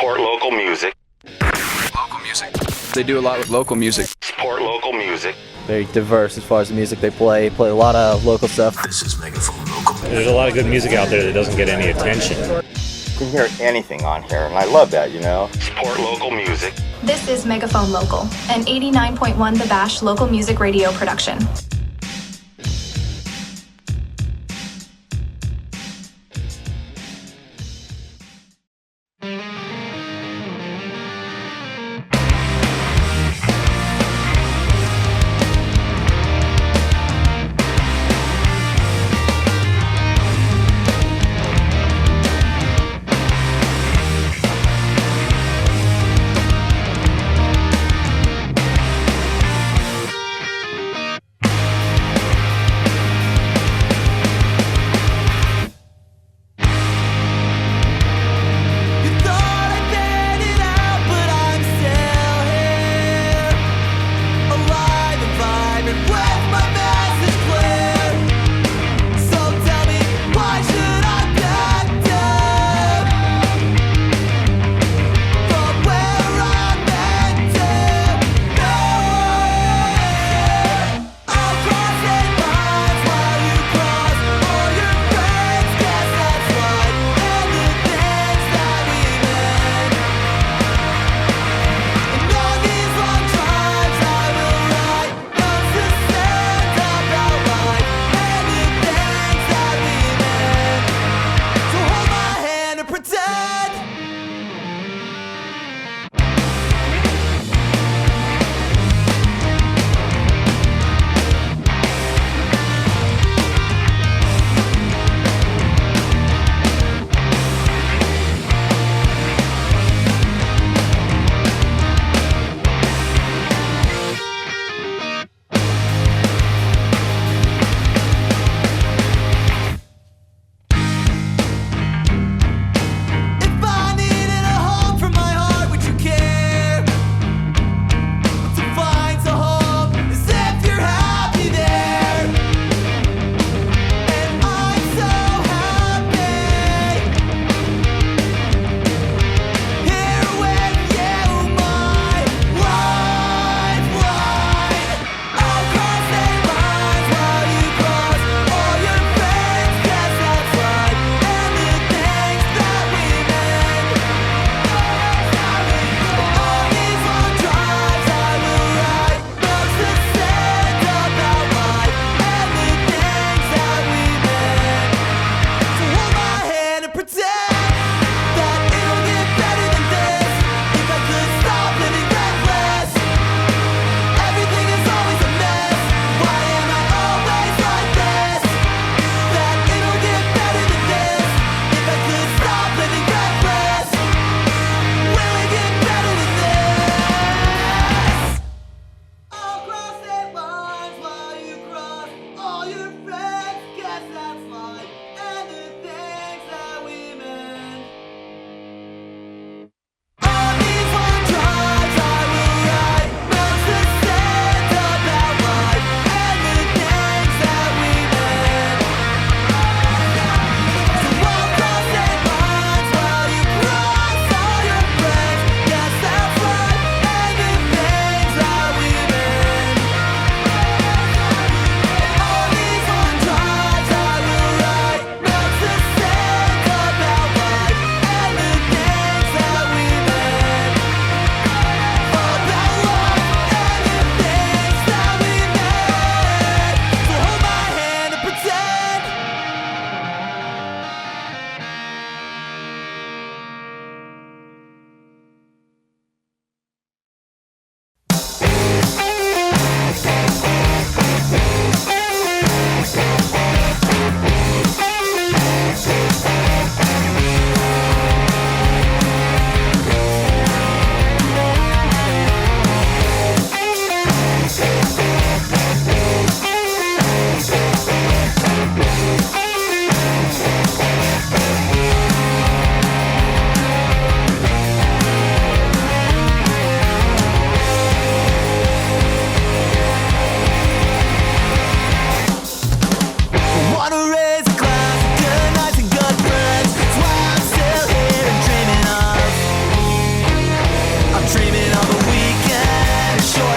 Support local music. Local music. They do a lot with local music. Support local music. Very diverse as far as the music they play a lot of local stuff. This is Megaphone Local. There's a lot of good music out there that doesn't get any attention. You can hear anything on here, and I love that, you know. Support local music. This is Megaphone Local, an 89.1 The Bash local music radio production.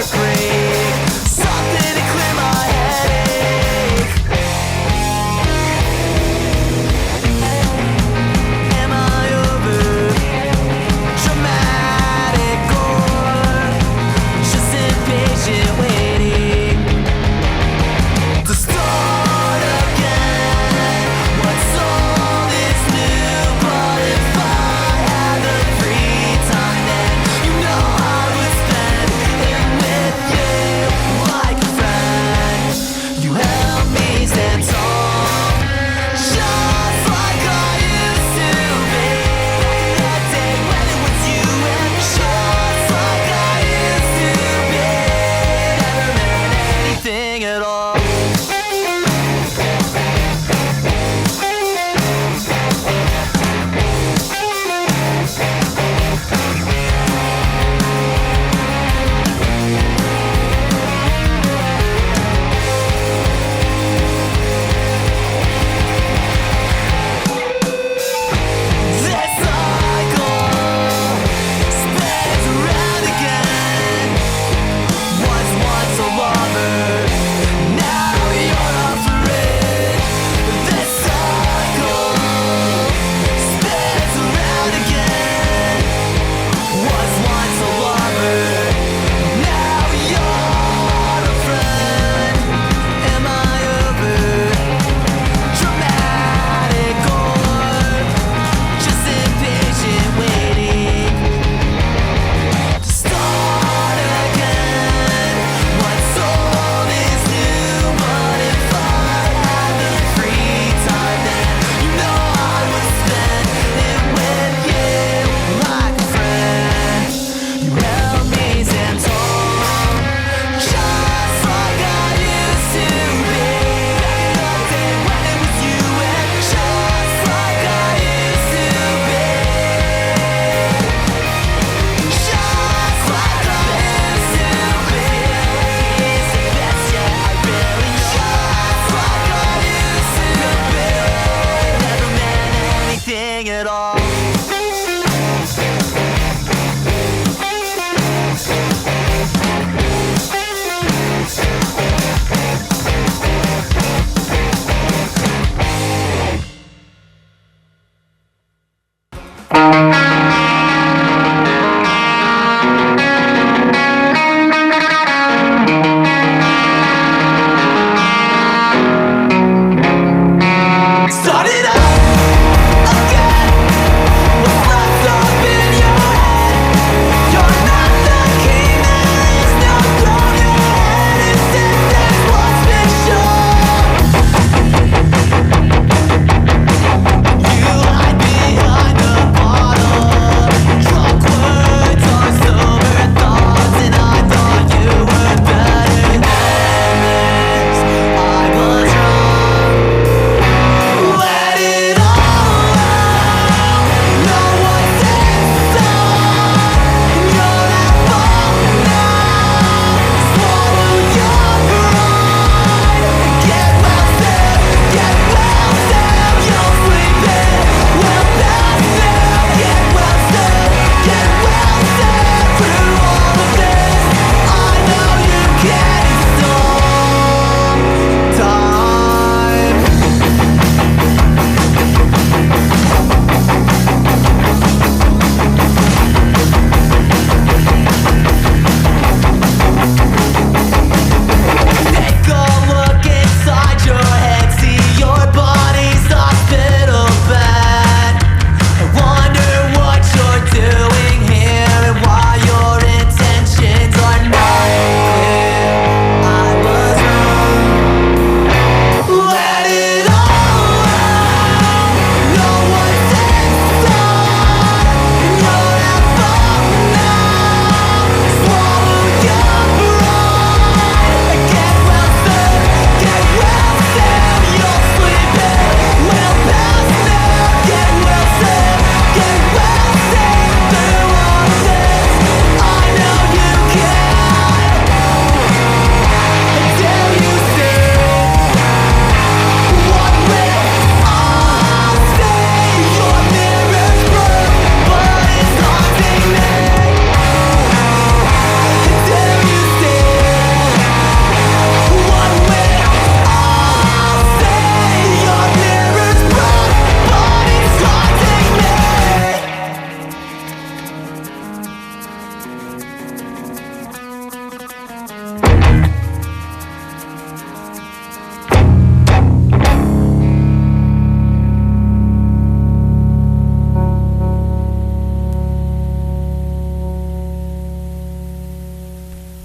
heartbreak, something to clear my headache. Am I over dramatic or just impatient waiting to start again? What's all this new? But if I had the free time, then you know I would spend it with you.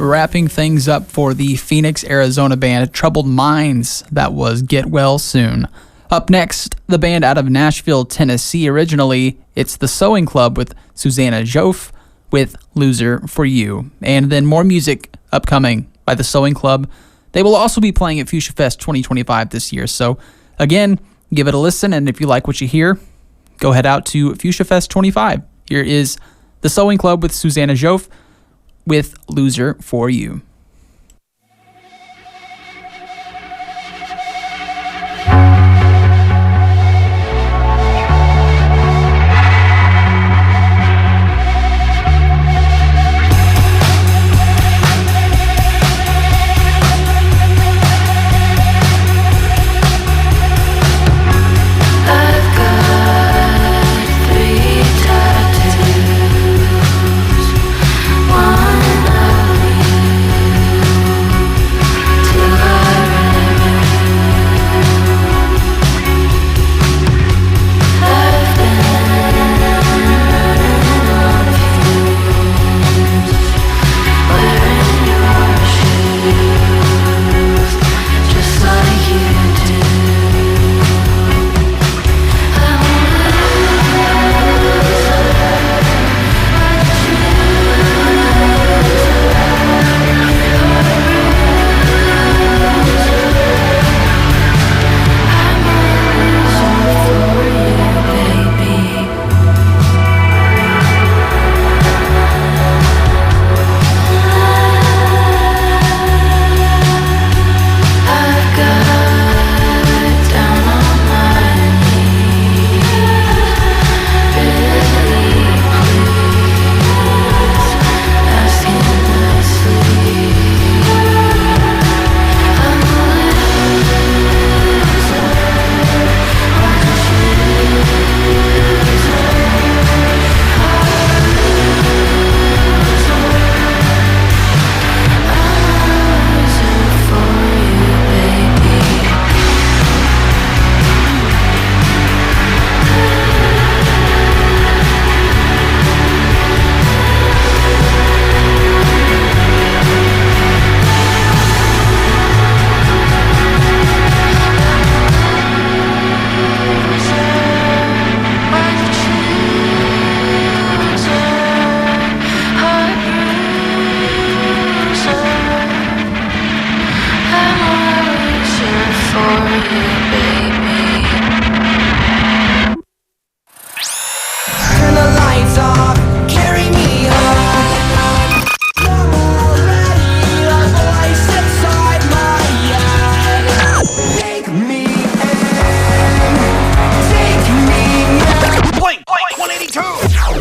wrapping things up for the Phoenix, Arizona band Troubled Minds. That was Get Well Soon. Up next, the band out of Nashville, Tennessee originally. It's the Sewing Club with Susanna Joff with Loser for You. And then more music upcoming by the Sewing Club. They will also be playing at Fuchsia Fest 2025 this year. So again, give it a listen, and if you like what you hear, go head out to Fuchsia Fest 25. Here is the Sewing Club with Susanna Joff with Loser for You.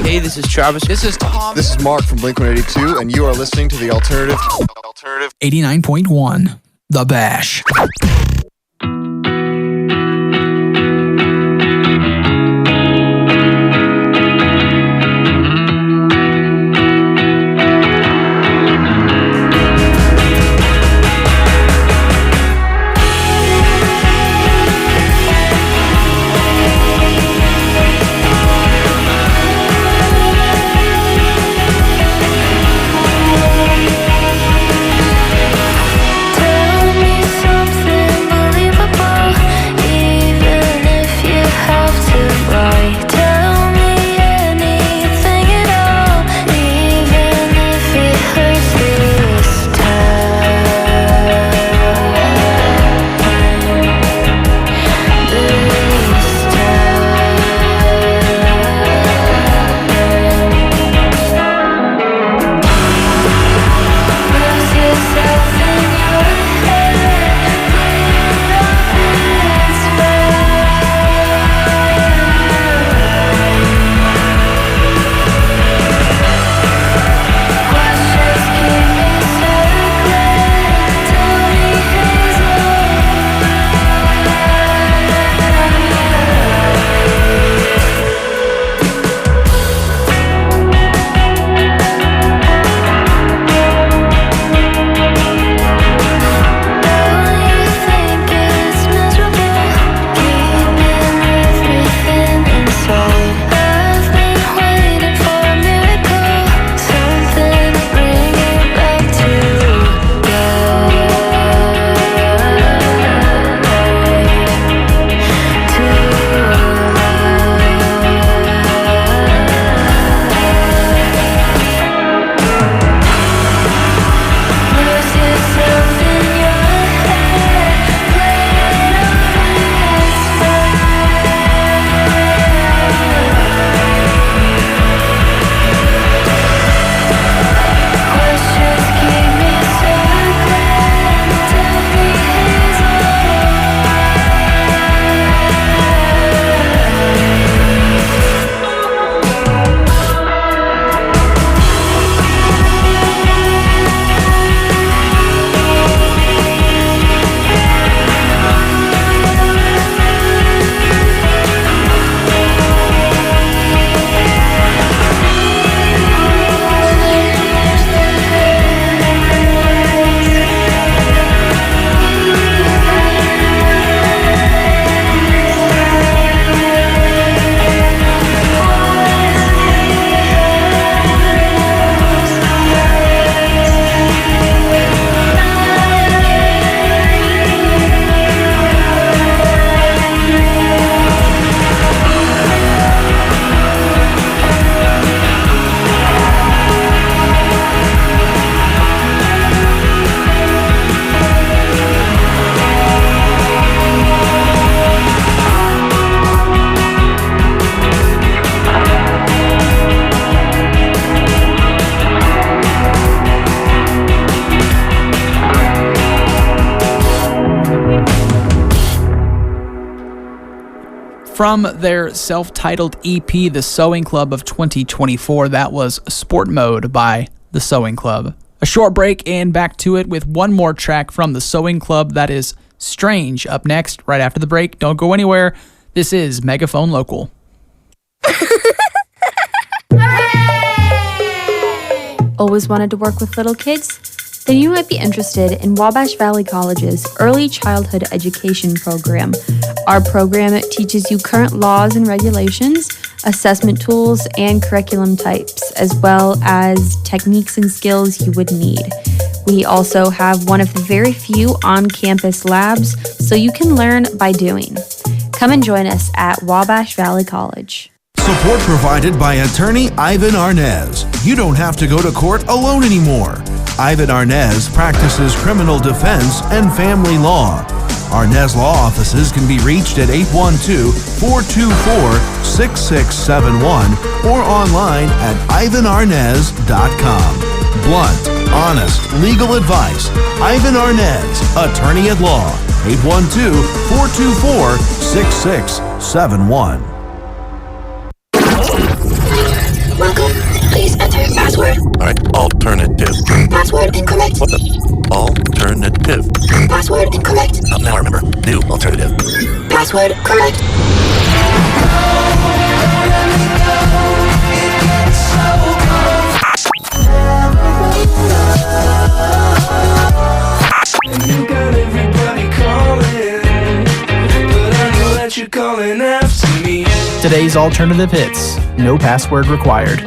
Hey, this is Travis. This is Tom. This is Mark from Blink-182, and you are listening to the Alternative 89.1, The Bash. Tell me something From their self-titled EP, The Sewing Club of 2024, that was Sport Mode by The Sewing Club. A short break and back to it with one more track from The Sewing Club, that is Strange, up next right after the break. Don't go anywhere. This is Megaphone Local. Always wanted to work with little kids? Then you might be interested in Wabash Valley College's Early Childhood Education program. Our program teaches you current laws and regulations, assessment tools, and curriculum types, as well as techniques and skills you would need. We also have one of the very few on-campus labs, so you can learn by doing. Come and join us at Wabash Valley College. Support provided by attorney Ivan Arnez. You don't have to go to court alone anymore. Ivan Arnez practices criminal defense and family law. Arnez Law offices can be reached at 812-424-6671 or online at ivanarnez.com. Blunt, honest, legal advice. Ivan Arnez, attorney at law. 812-424-6671. Welcome. Please enter password. Alright, alternative. Password incorrect. What the? Alternative. Password incorrect. Oh, now I remember. New alternative. Password correct. You got everybody calling, but I know that you're calling after me. Today's alternative hits. No password required.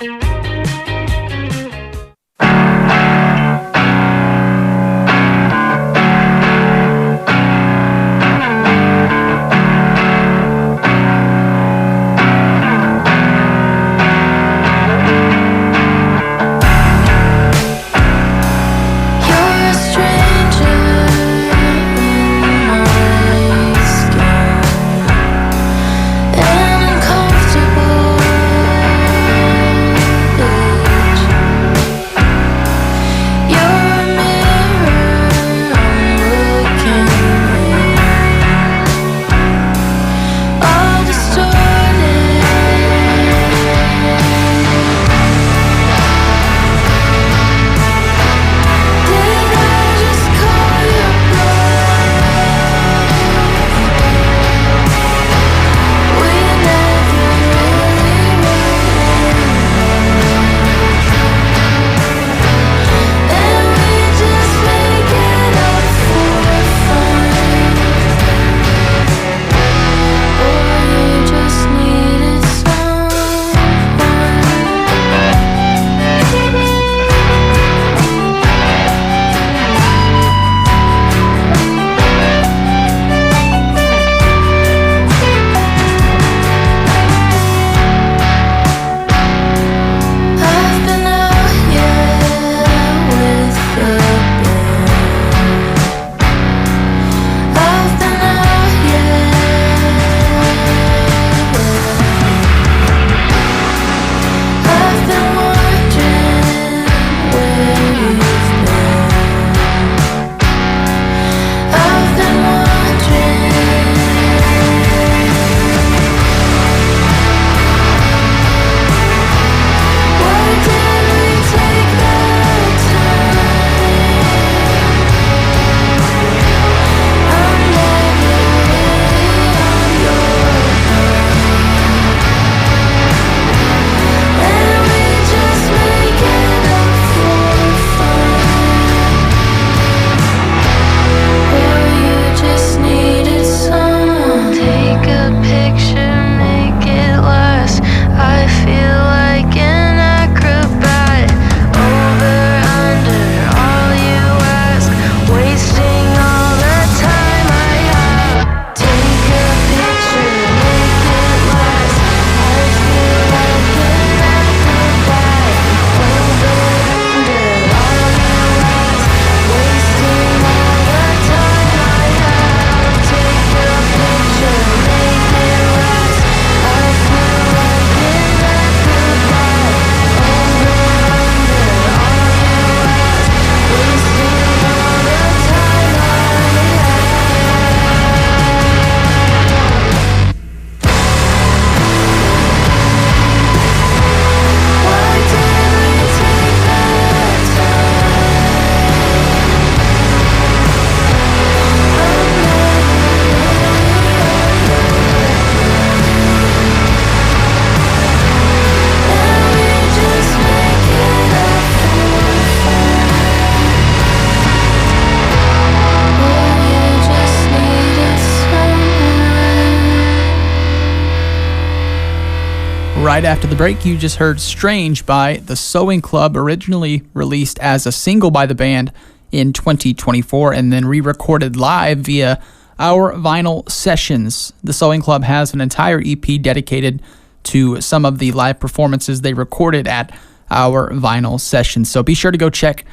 Right after the break, you just heard Strange by the Sewing Club, originally released as a single by the band in 2024 and then re-recorded live via Our Vinyl Sessions. The Sewing Club has an entire EP dedicated to some of the live performances they recorded at Our Vinyl Sessions. So be sure to go check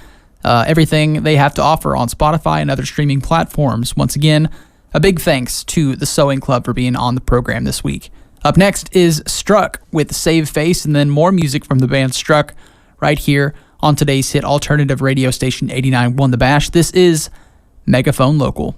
everything they have to offer on Spotify and other streaming platforms. Once again, a big thanks to the Sewing Club for being on the program this week. Up next is Struck with Save Face, and then more music from the band Struck right here on today's hit alternative radio station 89.1 The Bash. This is Megaphone Local.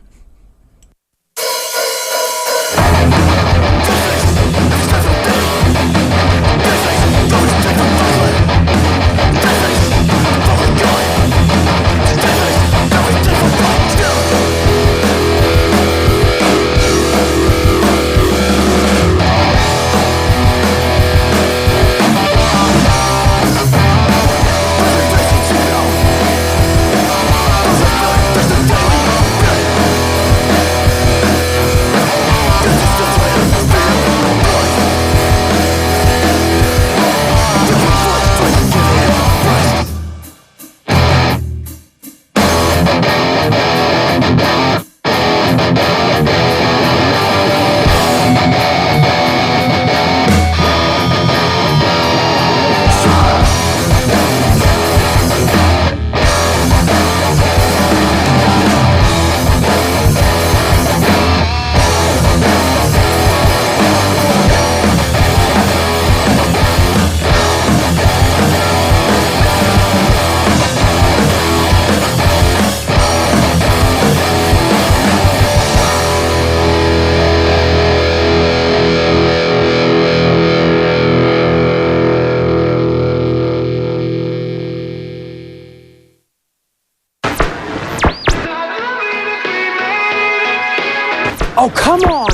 Oh, come on!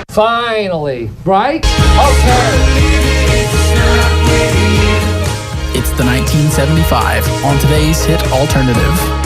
Finally, right? Okay. It's the 1975 on today's hit alternative.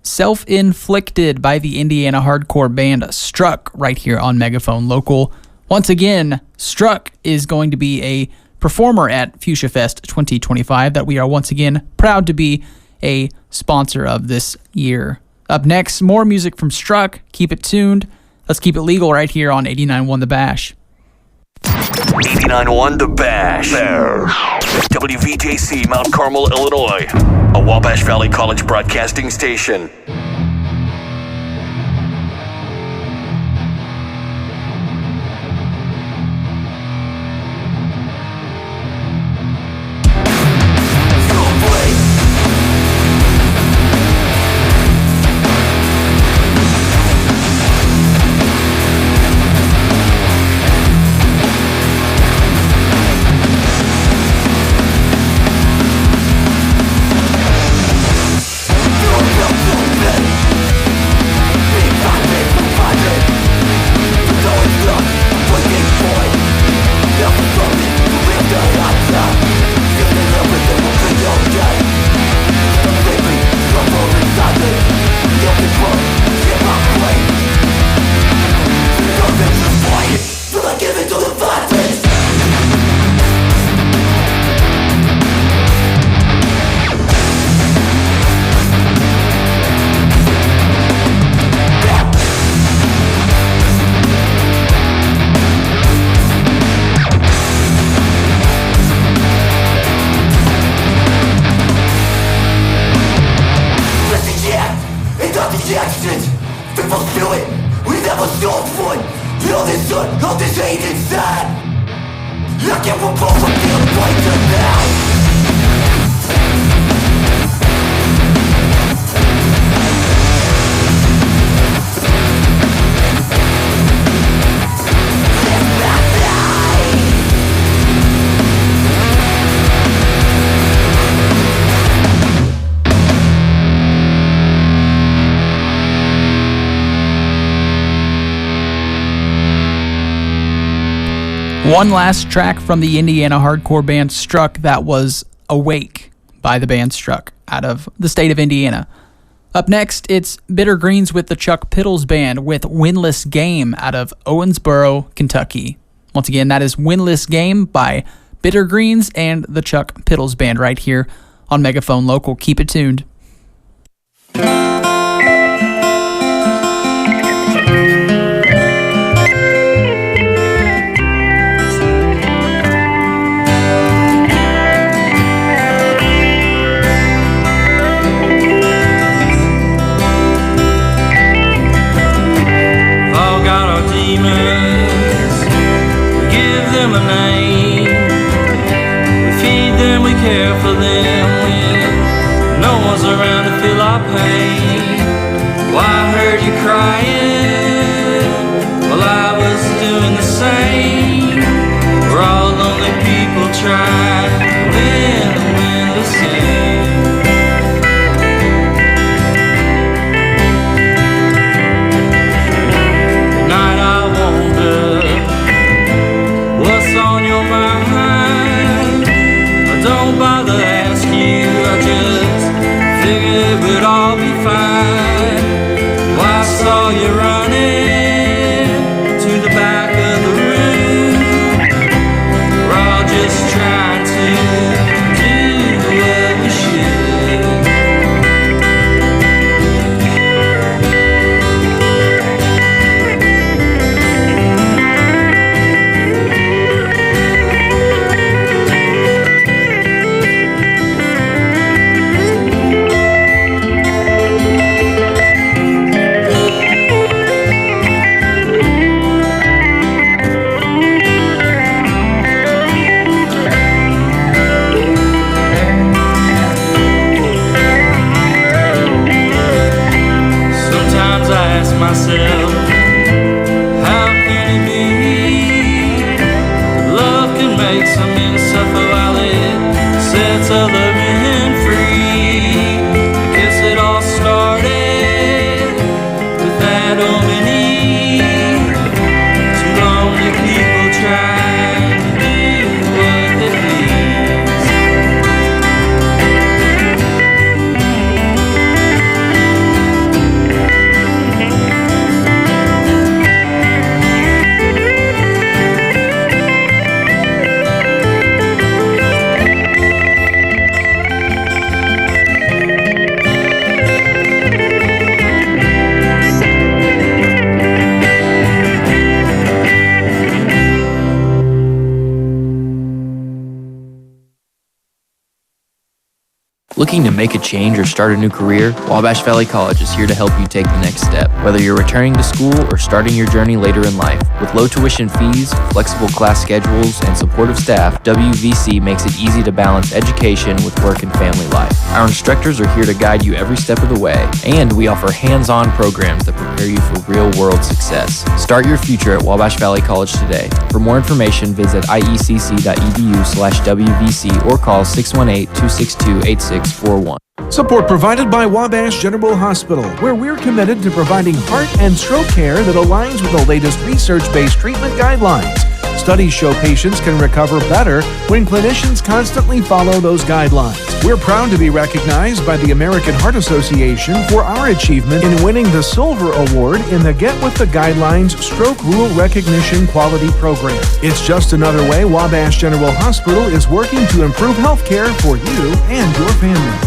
Self-Inflicted by the Indiana hardcore band Struck right here on Megaphone Local. Once again, Struck is going to be a performer at Fuchsia Fest 2025 that we are once again proud to be a sponsor of this year. Up next, more music from Struck. Keep it tuned. Let's keep it legal right here on 89.1 The Bash. 89.1 The Bash. WVJC, Mount Carmel, Illinois, a Wabash Valley College broadcasting station. One last track from the Indiana hardcore band Struck. That was Awake by the band Struck out of the state of Indiana. Up next, it's Bitter Greens with the Chuck Piddles Band with Winless Game out of Owensboro, Kentucky. Once again, that is Winless Game by Bitter Greens and the Chuck Piddles Band right here on Megaphone Local. Keep it tuned. Care for them when no one's around to feel our pain. Well, I heard you crying while I was doing the same. We're all lonely people trying to win the same. Tonight I wonder what's on your mind. Don't bother ask you, I just figured it would all be fine. Well, I saw you running to the back of the room. We're all just trying to do what we should. Myself, how can it be? Love can make some men suffer while it sets other men free. Guess it all started with that old Eve. Two lonely people trying to do what they please. Looking to make a change or start a new career? Wabash Valley College is here to help you take the next step. Whether you're returning to school or starting your journey later in life, with low tuition fees, flexible class schedules, and supportive staff, WVC makes it easy to balance education with work and family life. Our instructors are here to guide you every step of the way, and we offer hands-on programs that prepare you for real-world success. Start your future at Wabash Valley College today. For more information, visit iecc.edu/WVC or call 618-262-8641. Support provided by Wabash General Hospital, where we're committed to providing heart and stroke care that aligns with the latest research-based treatment guidelines. Studies show patients can recover better when clinicians constantly follow those guidelines. We're proud to be recognized by the American Heart Association for our achievement in winning the Silver Award in the Get With the Guidelines Stroke Rule Recognition Quality Program. It's just another way Wabash General Hospital is working to improve health care for you and your family.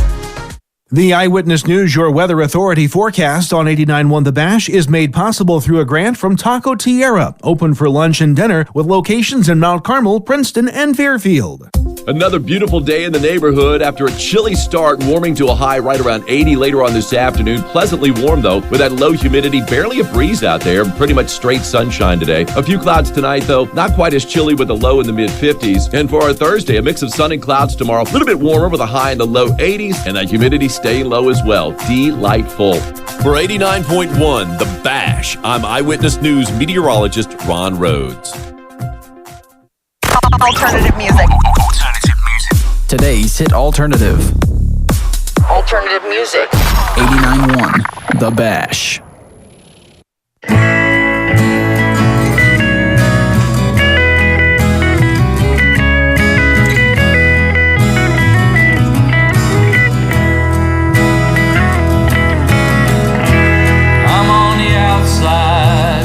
The Eyewitness News, your weather authority forecast on 89.1 The Bash is made possible through a grant from Taco Tierra, open for lunch and dinner with locations in Mount Carmel, Princeton, and Fairfield. Another beautiful day in the neighborhood after a chilly start, warming to a high right around 80 later on this afternoon. Pleasantly warm, though, with that low humidity, barely a breeze out there, pretty much straight sunshine today. A few clouds tonight, though, not quite as chilly with a low in the mid-50s. And for our Thursday, a mix of sun and clouds tomorrow, a little bit warmer with a high in the low 80s, and that humidity staying low as well. Delightful. For 89.1 The Bash, I'm Eyewitness News meteorologist Ron Rhodes. Alternative music. Today's hit alternative. Alternative music. 89.1 The Bash. I'm on the outside,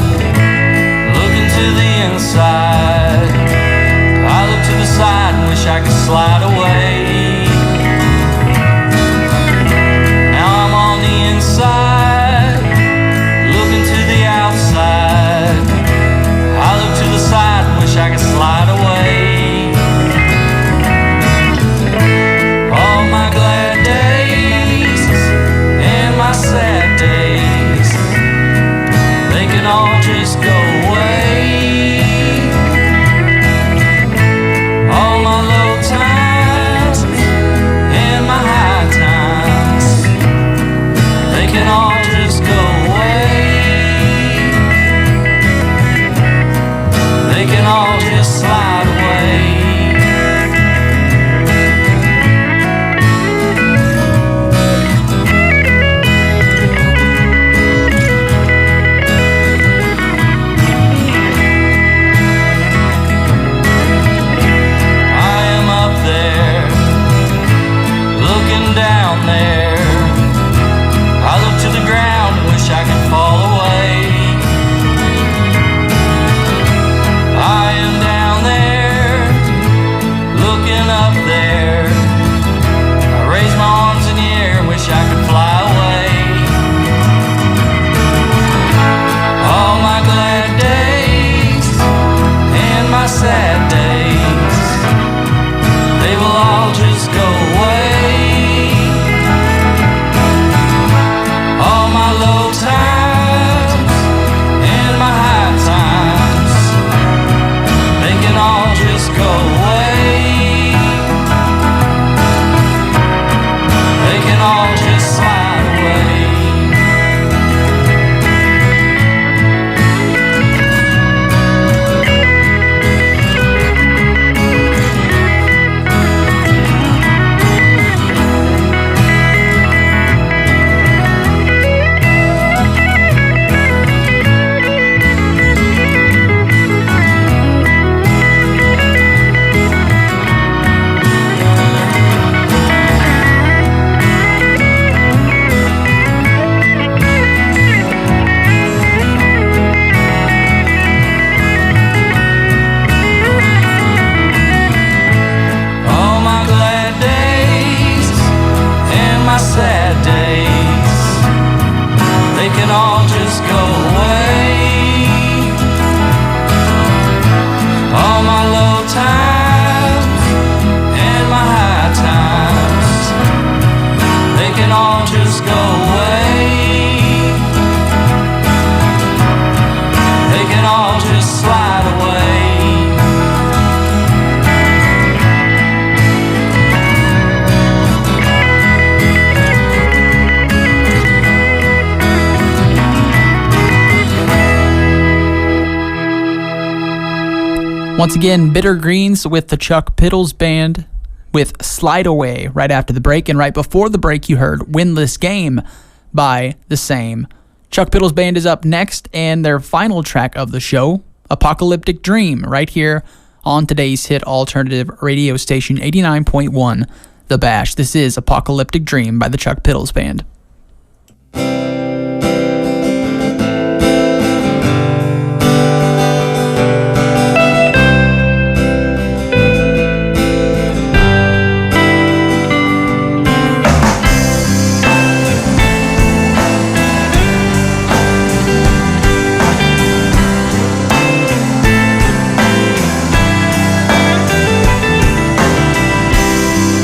looking to the inside. I look to the side and wish I could slide away. Now I'm on the inside, Once again, Bitter Greens with the Chuck Piddles Band with Slide Away right after the break. And right before the break, you heard Winless Game by The Same. Chuck Piddles Band is up next, and their final track of the show, Apocalyptic Dream, right here on today's hit alternative radio station 89.1 The Bash. This is Apocalyptic Dream by the Chuck Piddles Band.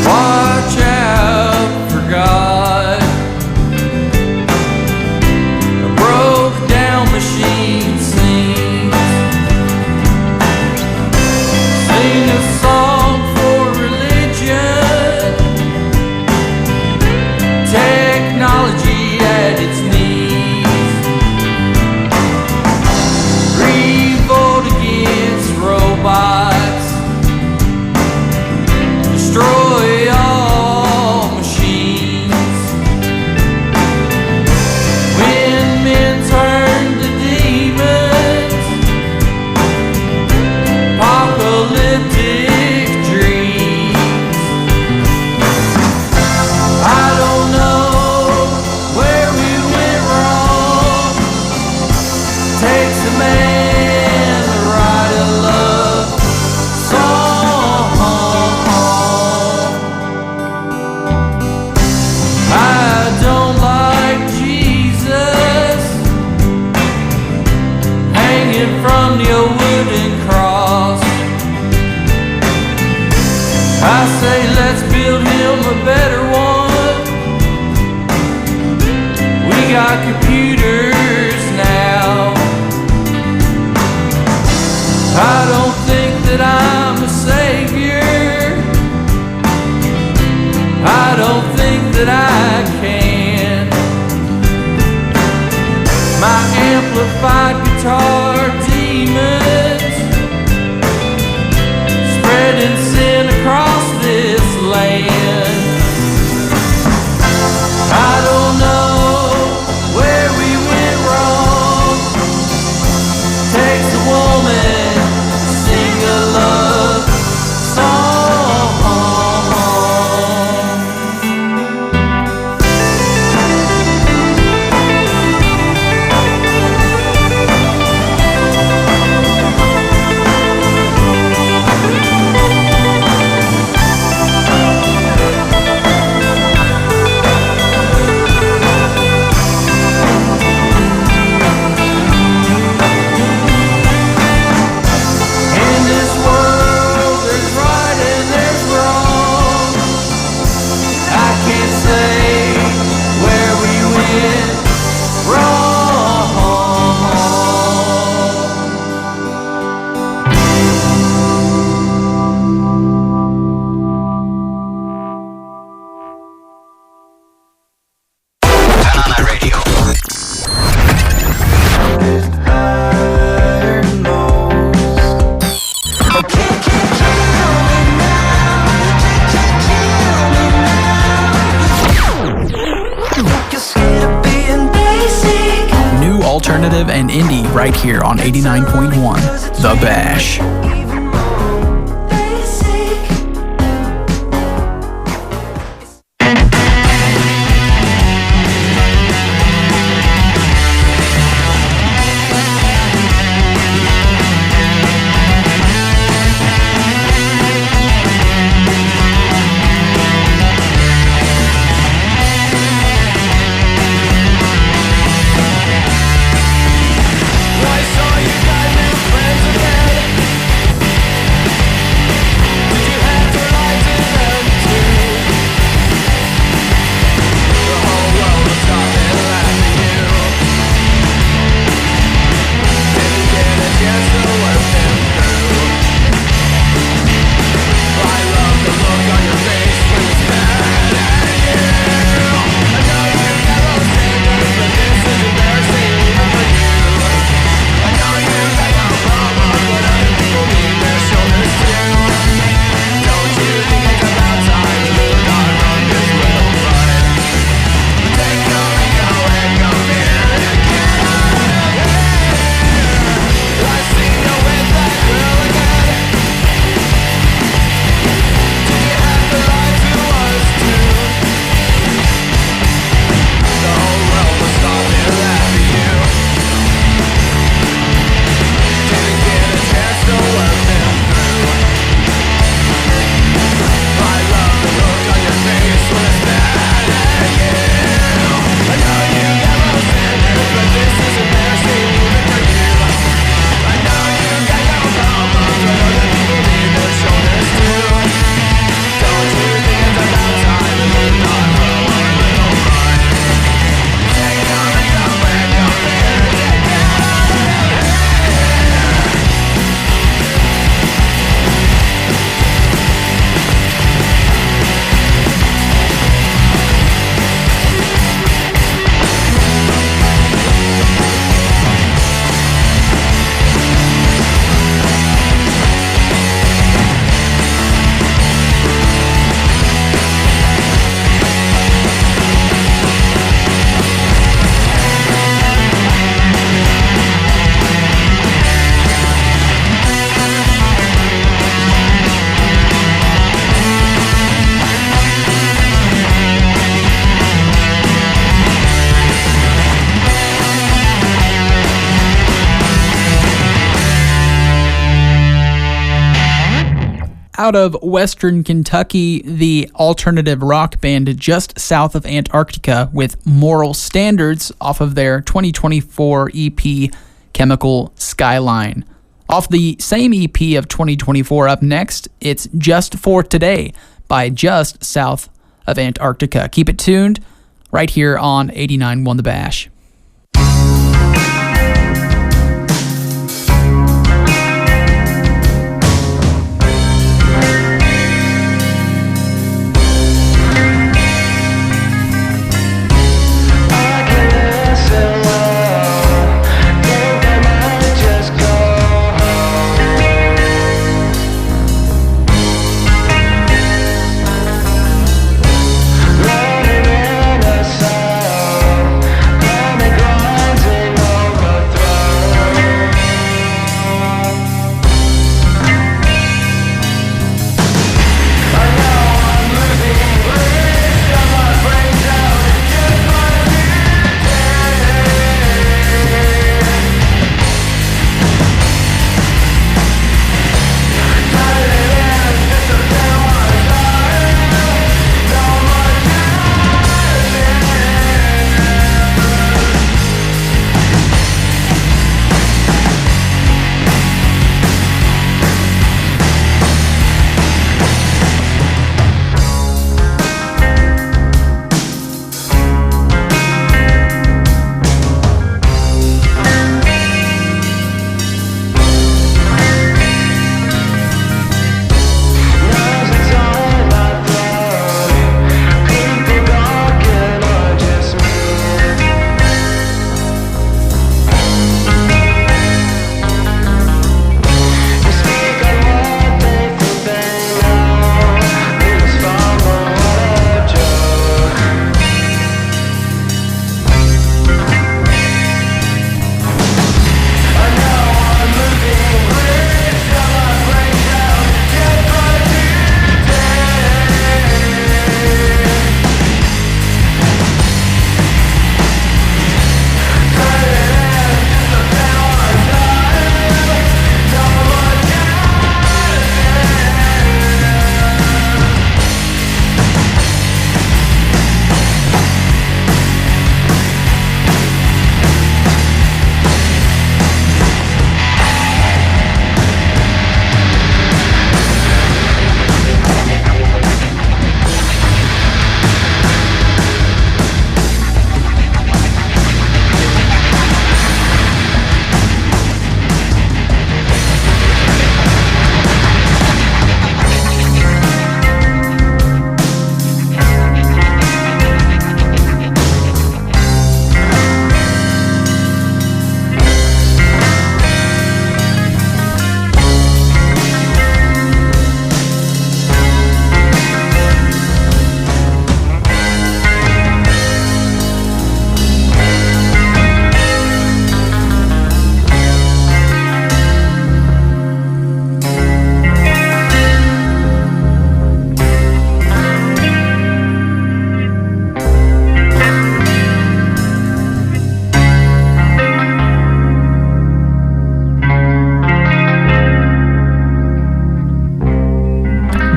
Watch out for God. A broke down machine sings. Sing a song for religion. Technology at its knees. Revolt against robots. Destroy all machines. When men turn to demons, apocalyptic dreams. I don't know where we went wrong. Takes a man to write a love song. I don't like Jesus hanging from your wooden cross. I say let's build him a better one. We got computers now. I don't think that I'm a savior. I don't think that I can. My amplified guitar demons spreading sin across this land. I don't know where we went wrong. Takes a woman to sing a love song. In this world, there's right and there's wrong. I can't say where we went wrong. Turn on that radio. New alternative and indie right here on 89.1 The Bash. I saw you got new friends again. out of Western Kentucky, the alternative rock band Just South of Antarctica with Moral Standards off of their 2024 EP, Chemical Skyline. Off the same EP of 2024, up next, it's Just for Today by Just South of Antarctica. Keep it tuned right here on 89.1 The Bash.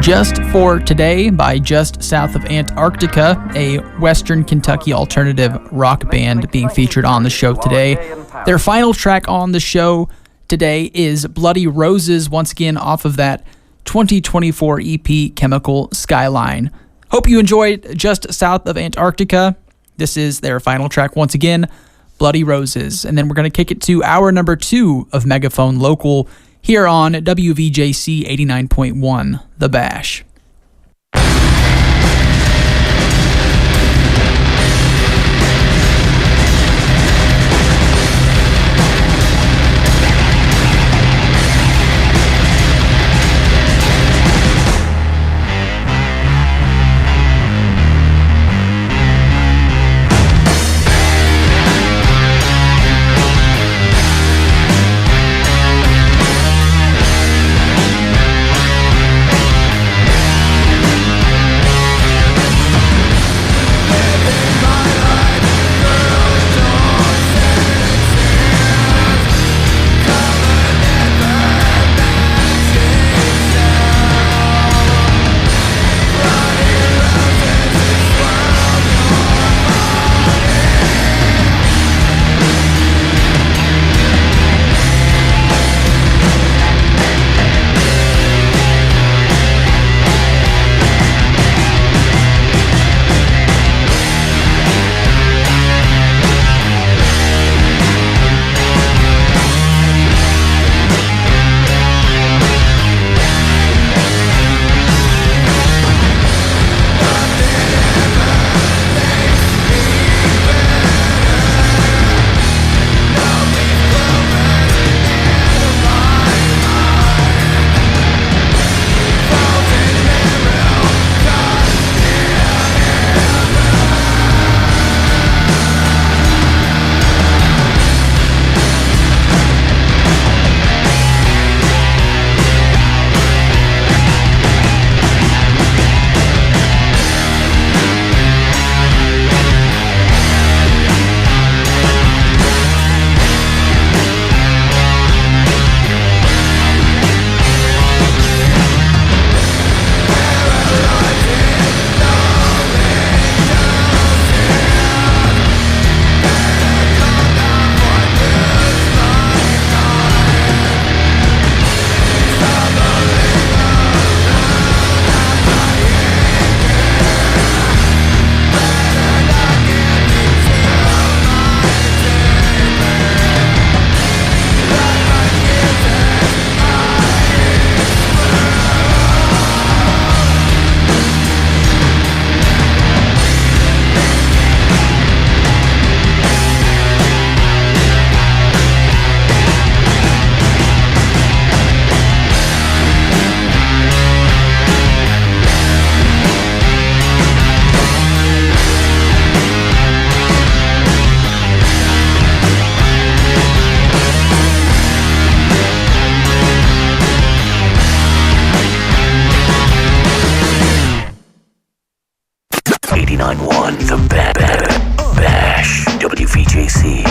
Just for Today by Just South of Antarctica, a Western Kentucky alternative rock band being featured on the show today. Their final track on the show today is Bloody Roses, once again off of that 2024 EP, Chemical Skyline. Hope you enjoyed Just South of Antarctica. This is their final track once again, Bloody Roses. And then we're going to kick it to hour number 2 of Megaphone Local here on WVJC 89.1 The Bash.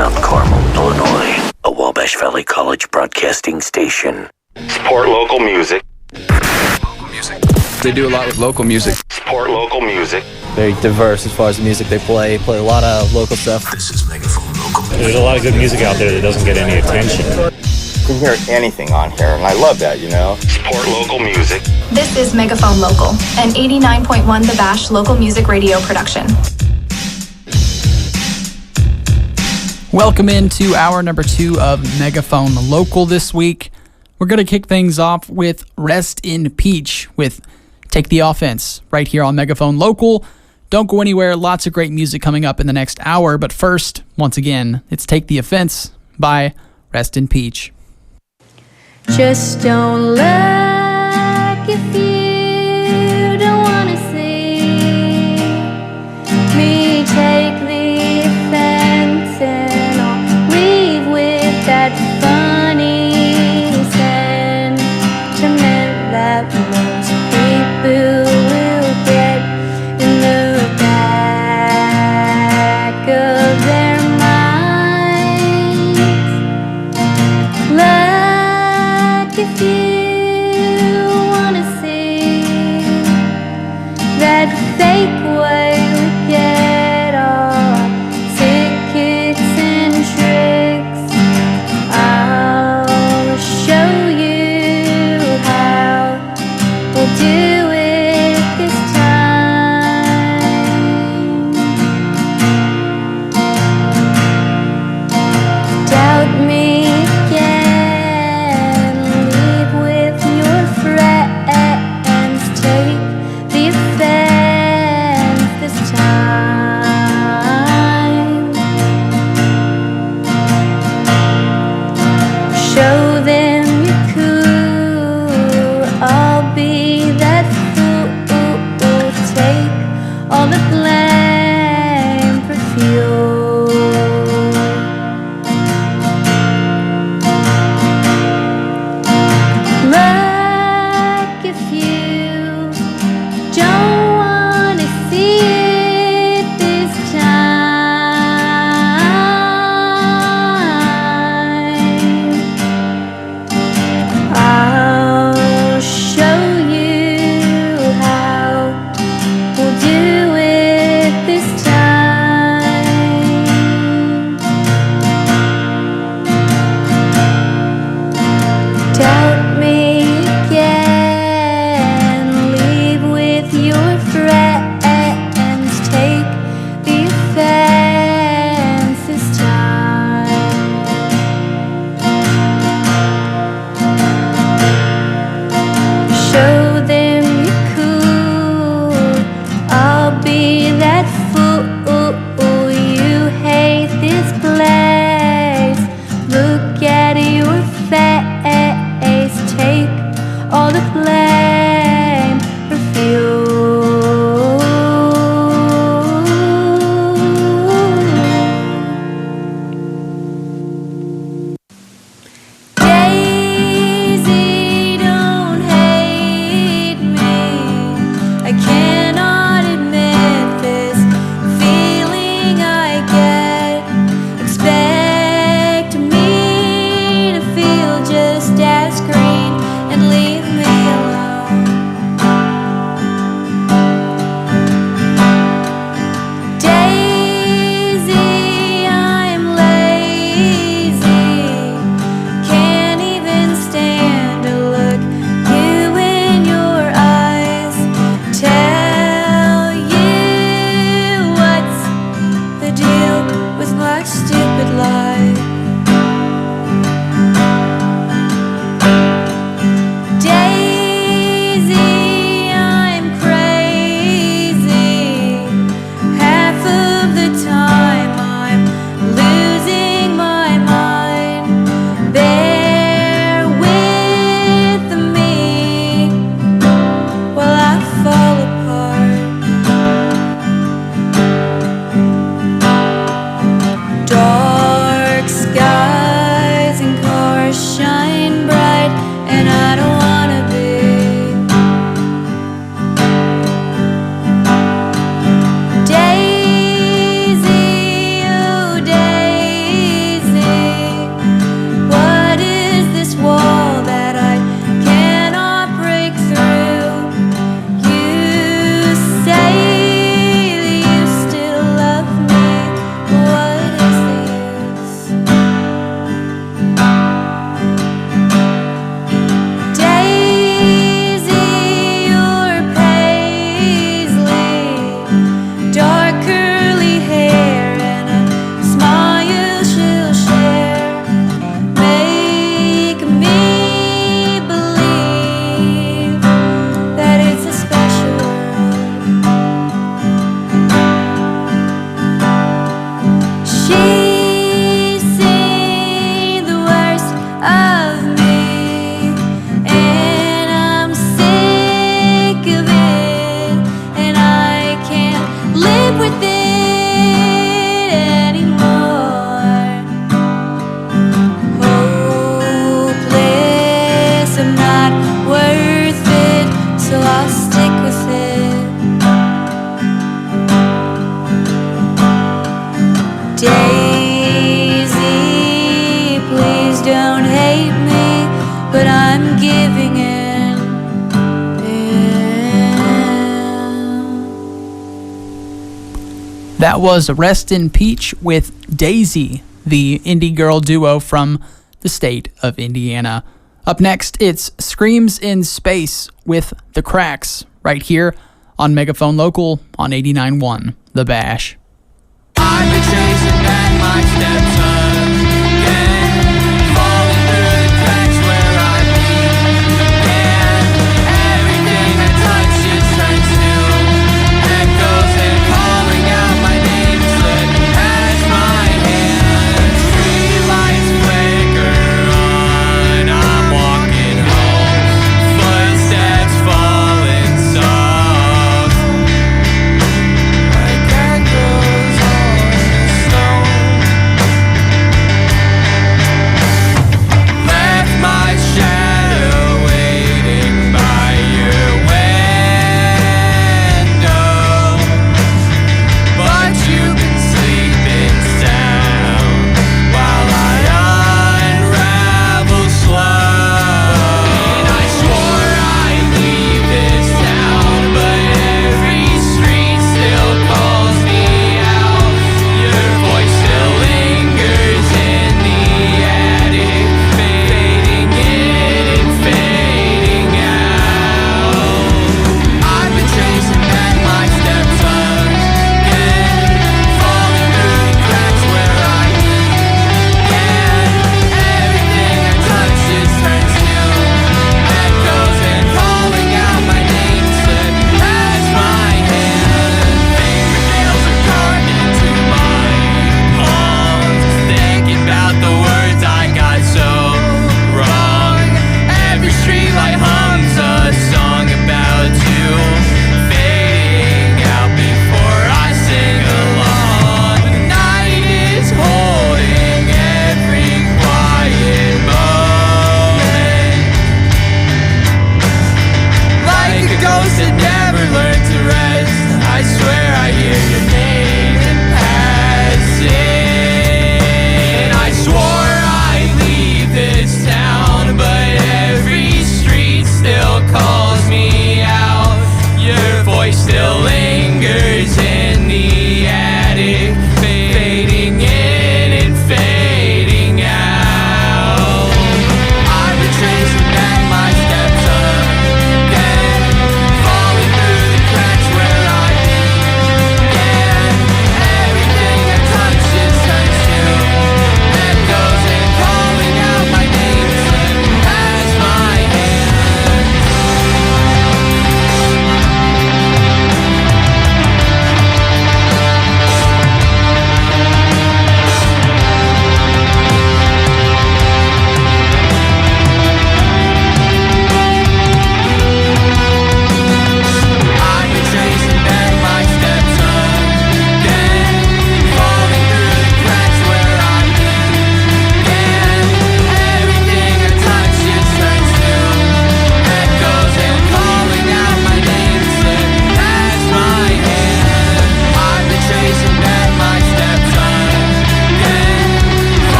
Mount Carmel, Illinois, a Wabash Valley College broadcasting station. Support local music. They do a lot with local music. Support local music. Very diverse as far as the music they play a lot of local stuff. This is Megaphone Local. There's a lot of good music out there that doesn't get any attention. You can hear anything on here, and I love that, you know. Support local music. This is Megaphone Local, an 89.1 The Bash local music radio production. Welcome into hour number 2 of Megaphone Local this week. We're going to kick things off with Rest in Peach with Take the Offense right here on Megaphone Local. Don't go anywhere. Lots of great music coming up in the next hour. But first, once again, it's Take the Offense by Rest in Peach. Just don't look if you don't wanna see me take the offense, and I'll leave with that funny sentiment that most people will get in the back of their minds. If you wanna see That was Rest in Peach with Daisy, the indie girl duo from the state of Indiana. Up next, it's Screams in Space with The Cracks, right here on Megaphone Local on 89.1 The Bash. I've been chasing back my steps again, falling through the cracks where I began. Everything I touch is turns to echoes and calling out my name slip past my hands. Streetlights flicker on, I'm walking home, footsteps falling soft, like echoes on the stone.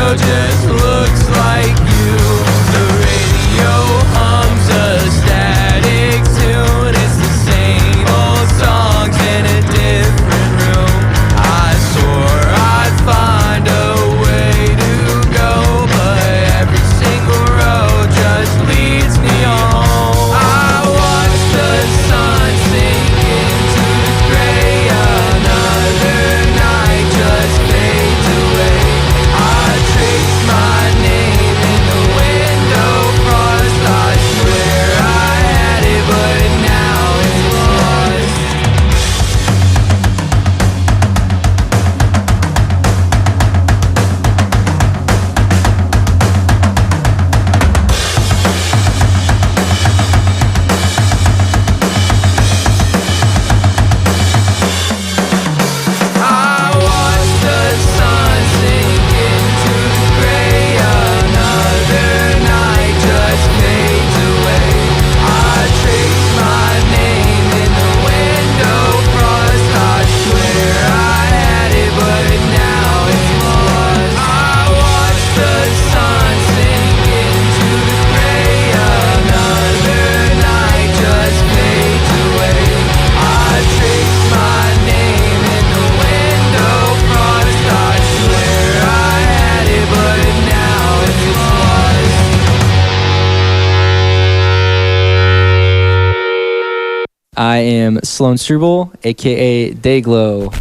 world just looks like you. The radio hums a static tune. It's the same old songs in a different room. I swore I'd find a way to go, but every single road just leads me home. I watch the sun sink into the gray. Another night just fades away. I trace my name in the window frost. I swear I had it, but now it's lost. I watch the sun sink into the gray. Another night just fades away. I trace my name in the window frost. I swear I had it, but now it's lost. I watch the sun sink into the gray. Another night just fades away. I trace my name in the window frost. I swear I had it, but now it's lost. I am Sloan Struble, aka Dayglow.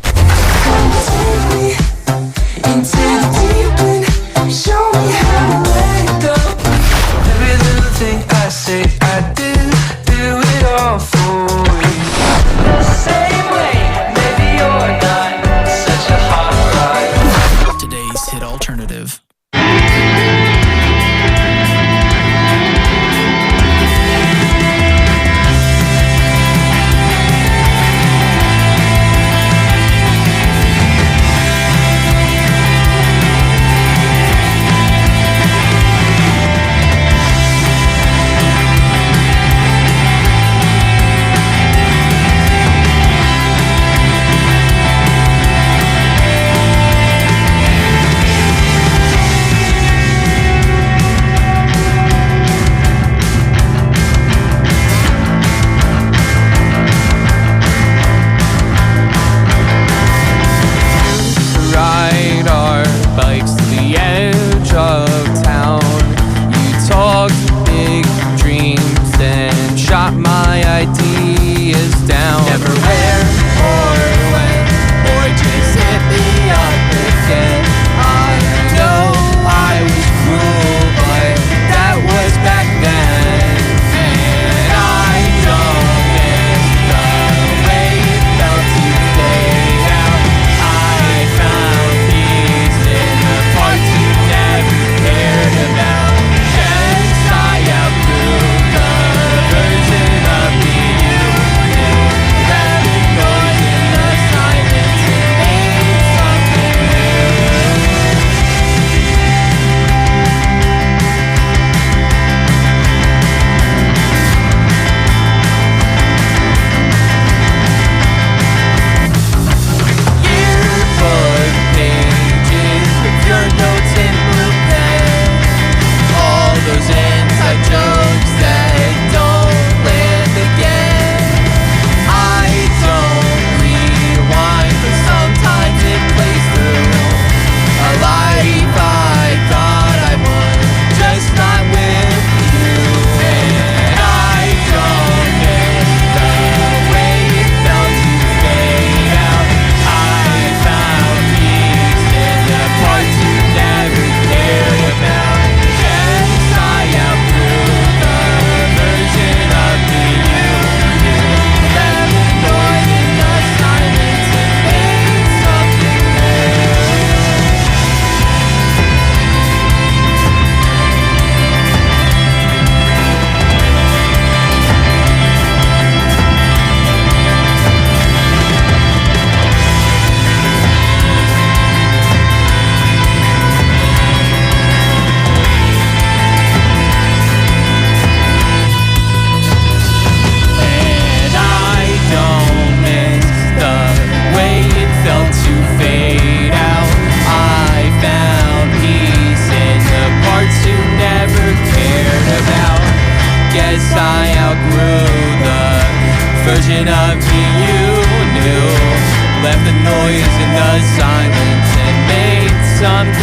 Every little thing I say I do it all for you. The same way, maybe you're not such a hot ride. Today's hit alternative.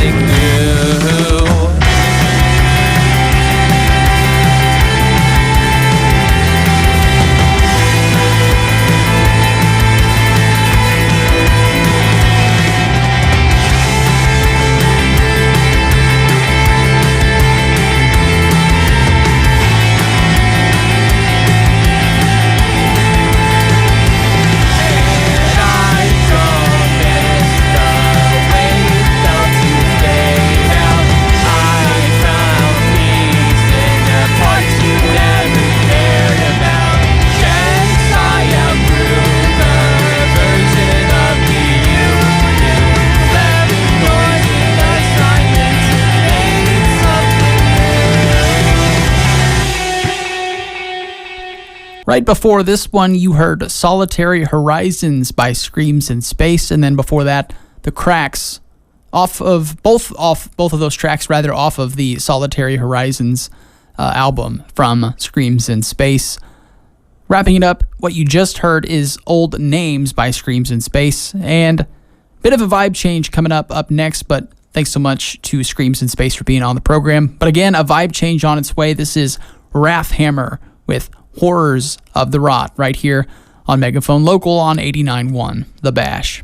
something new. Right before this one, you heard Solitary Horizons by Screams in Space, and then before that, The Cracks, off of both of those tracks, rather, off of the Solitary Horizons album from Screams in Space. Wrapping it up, what you just heard is Old Names by Screams in Space, and a bit of a vibe change coming up next, but thanks so much to Screams in Space for being on the program. But again, a vibe change on its way. This is Wrath Hammer with Horrors of the Rot right here on Megaphone Local on 89.1 The Bash.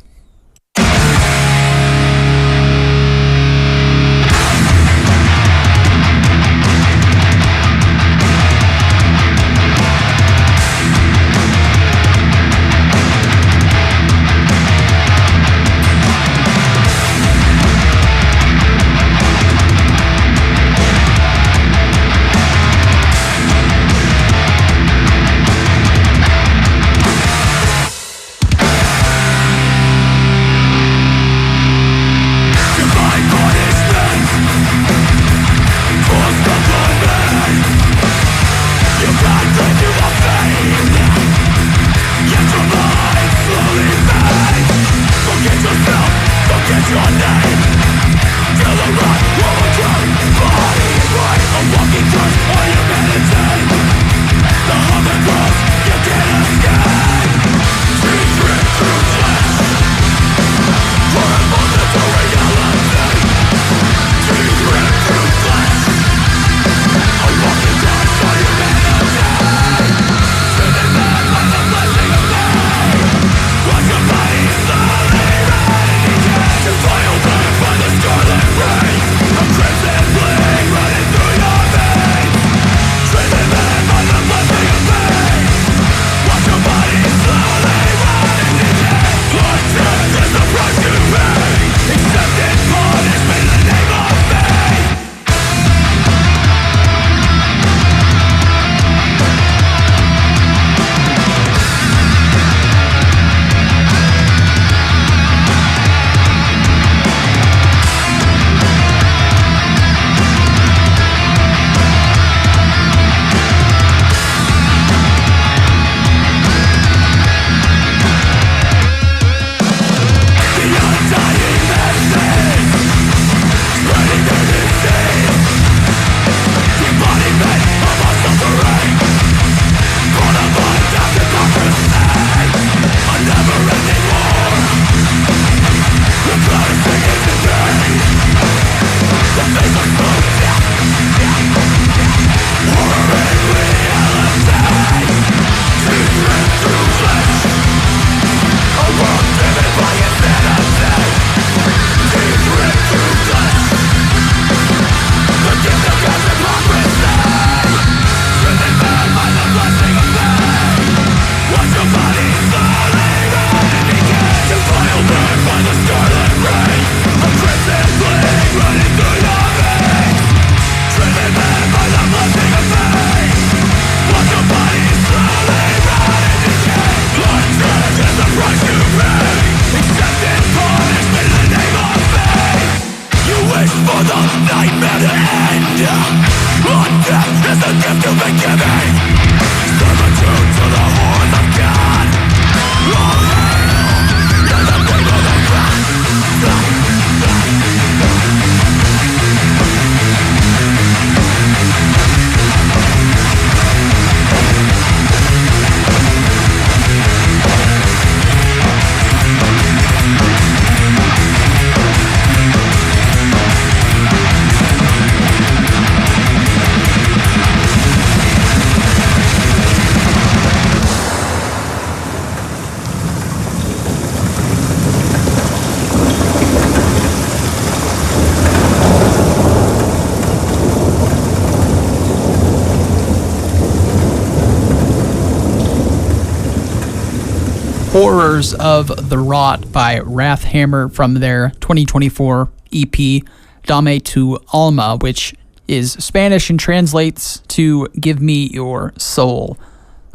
Horrors of the Rot by Wrathhammer from their 2024 EP Dame tu Alma, which is Spanish and translates to Give Me Your Soul.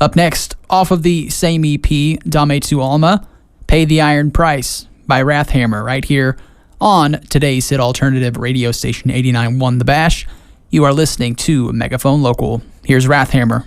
Up next, off of the same EP, Dame tu Alma, Pay the Iron Price by Wrathhammer, right here on today's hit alternative radio station 89.1 The Bash. You are listening to Megaphone Local. Here's Wrathhammer.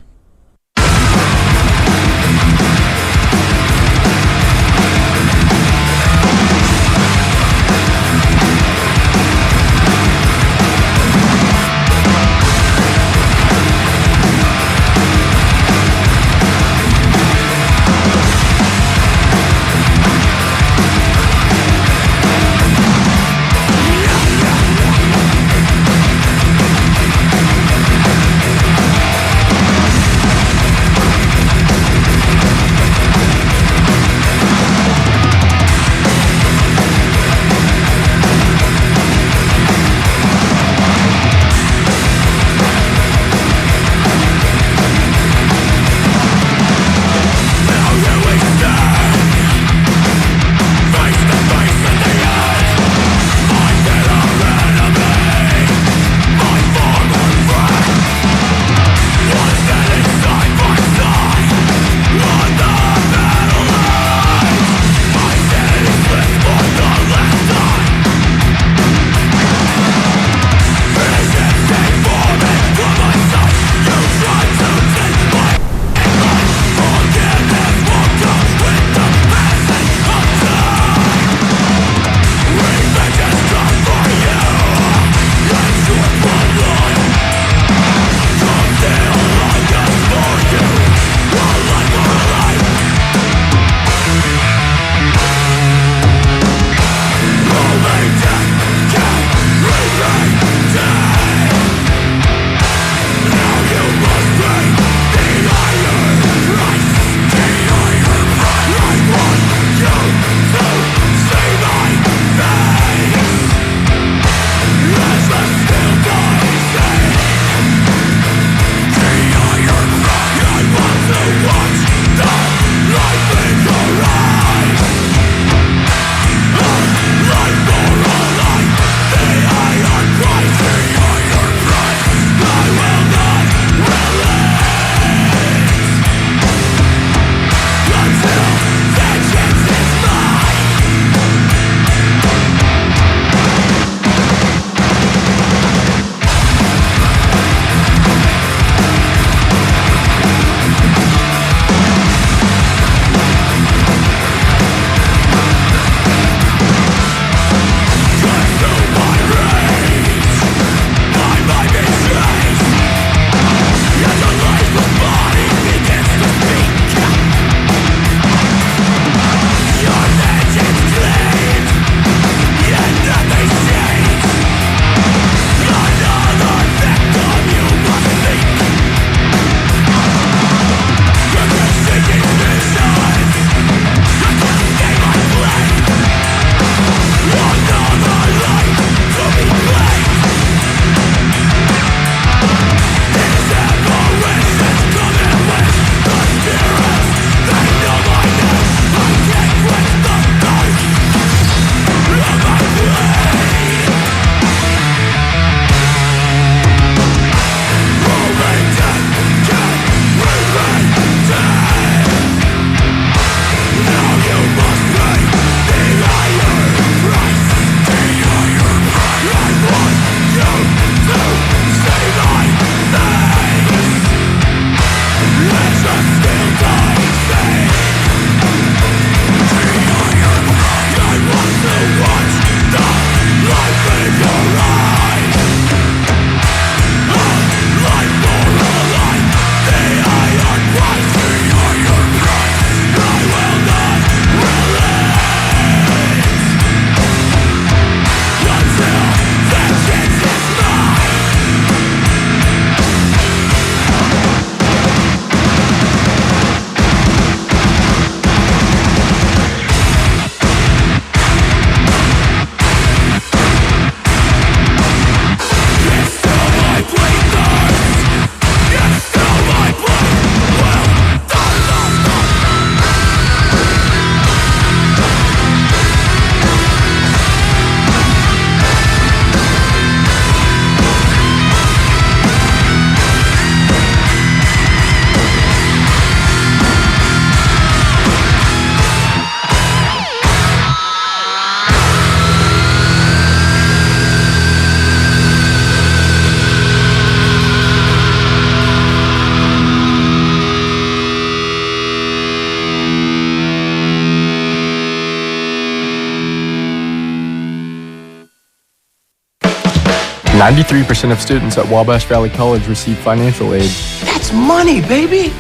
93% of students at Wabash Valley College receive financial aid. That's money, baby!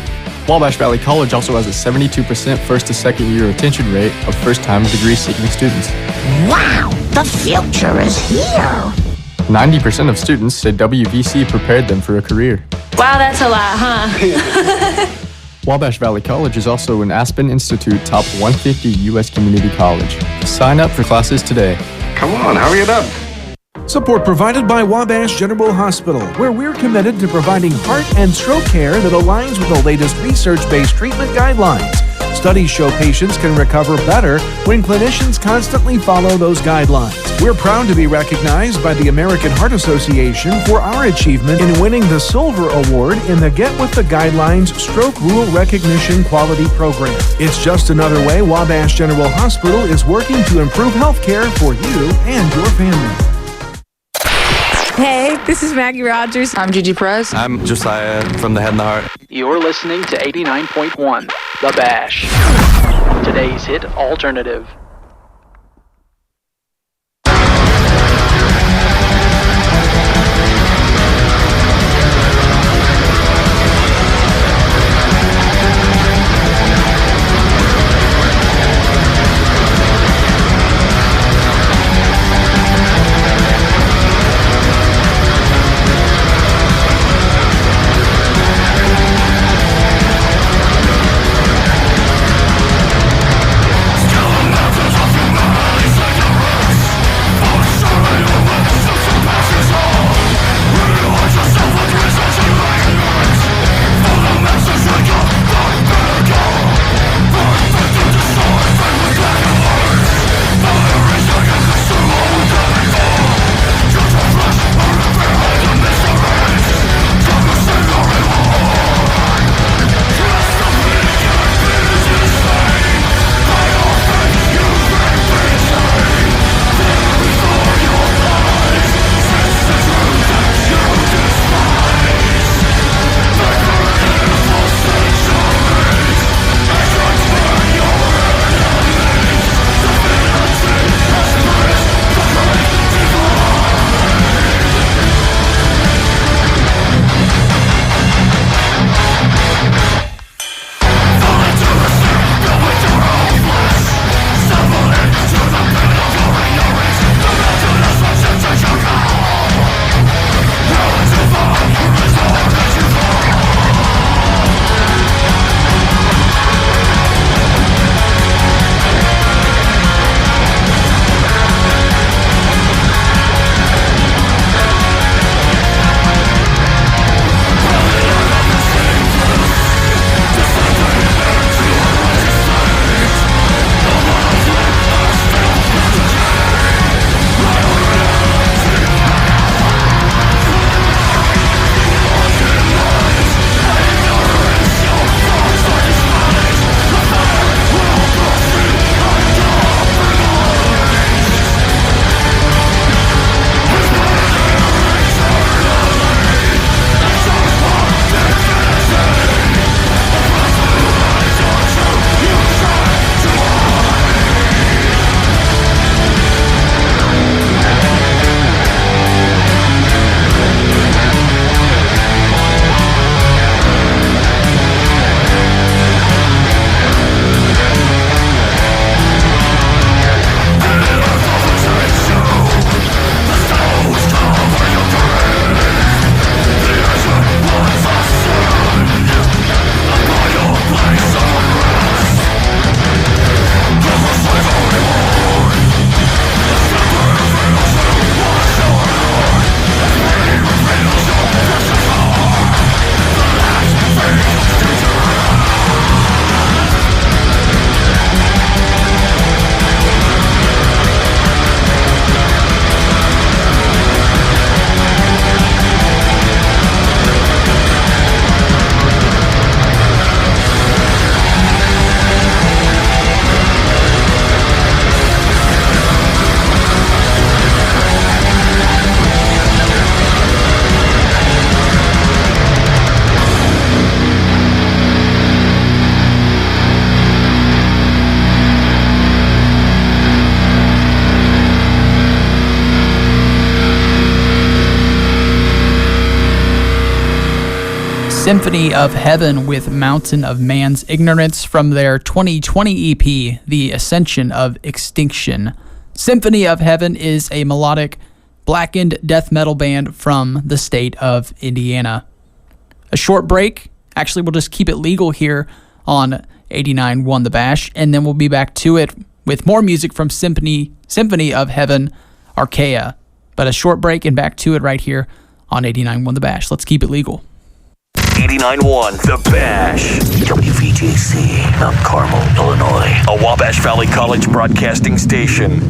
Wabash Valley College also has a 72% first to second year retention rate of first-time degree-seeking students. Wow, the future is here. 90% of students say WVC prepared them for a career. Wow, that's a lot, huh? Wabash Valley College is also an Aspen Institute Top 150 U.S. Community College. Sign up for classes today. Come on, hurry it up. Support provided by Wabash General Hospital, where we're committed to providing heart and stroke care that aligns with the latest research-based treatment guidelines. Studies show patients can recover better when clinicians constantly follow those guidelines. We're proud to be recognized by the American Heart Association for our achievement in winning the Silver Award in the Get With the Guidelines Stroke Rule Recognition Quality Program. It's just another way Wabash General Hospital is working to improve health care for you and your family. Hey, this is Maggie Rogers. I'm Gigi Perez. I'm Josiah from The Head and the Heart. You're listening to 89.1 The Bash. Today's hit alternative. Still another Symphony of Heaven with Mountain of Man's Ignorance from their 2020 EP, The Ascension of Extinction. Symphony of Heaven is a melodic, blackened death metal band from the state of Indiana. A short break. Actually, we'll just keep it legal here on 89.1 The Bash, and then we'll be back to it with more music from Symphony of Heaven, Archaea. But a short break and back to it right here on 89.1 The Bash. Let's keep it legal. 89.1 The Bash. WVGC, Mount Carmel, Illinois. A Wabash Valley College broadcasting station.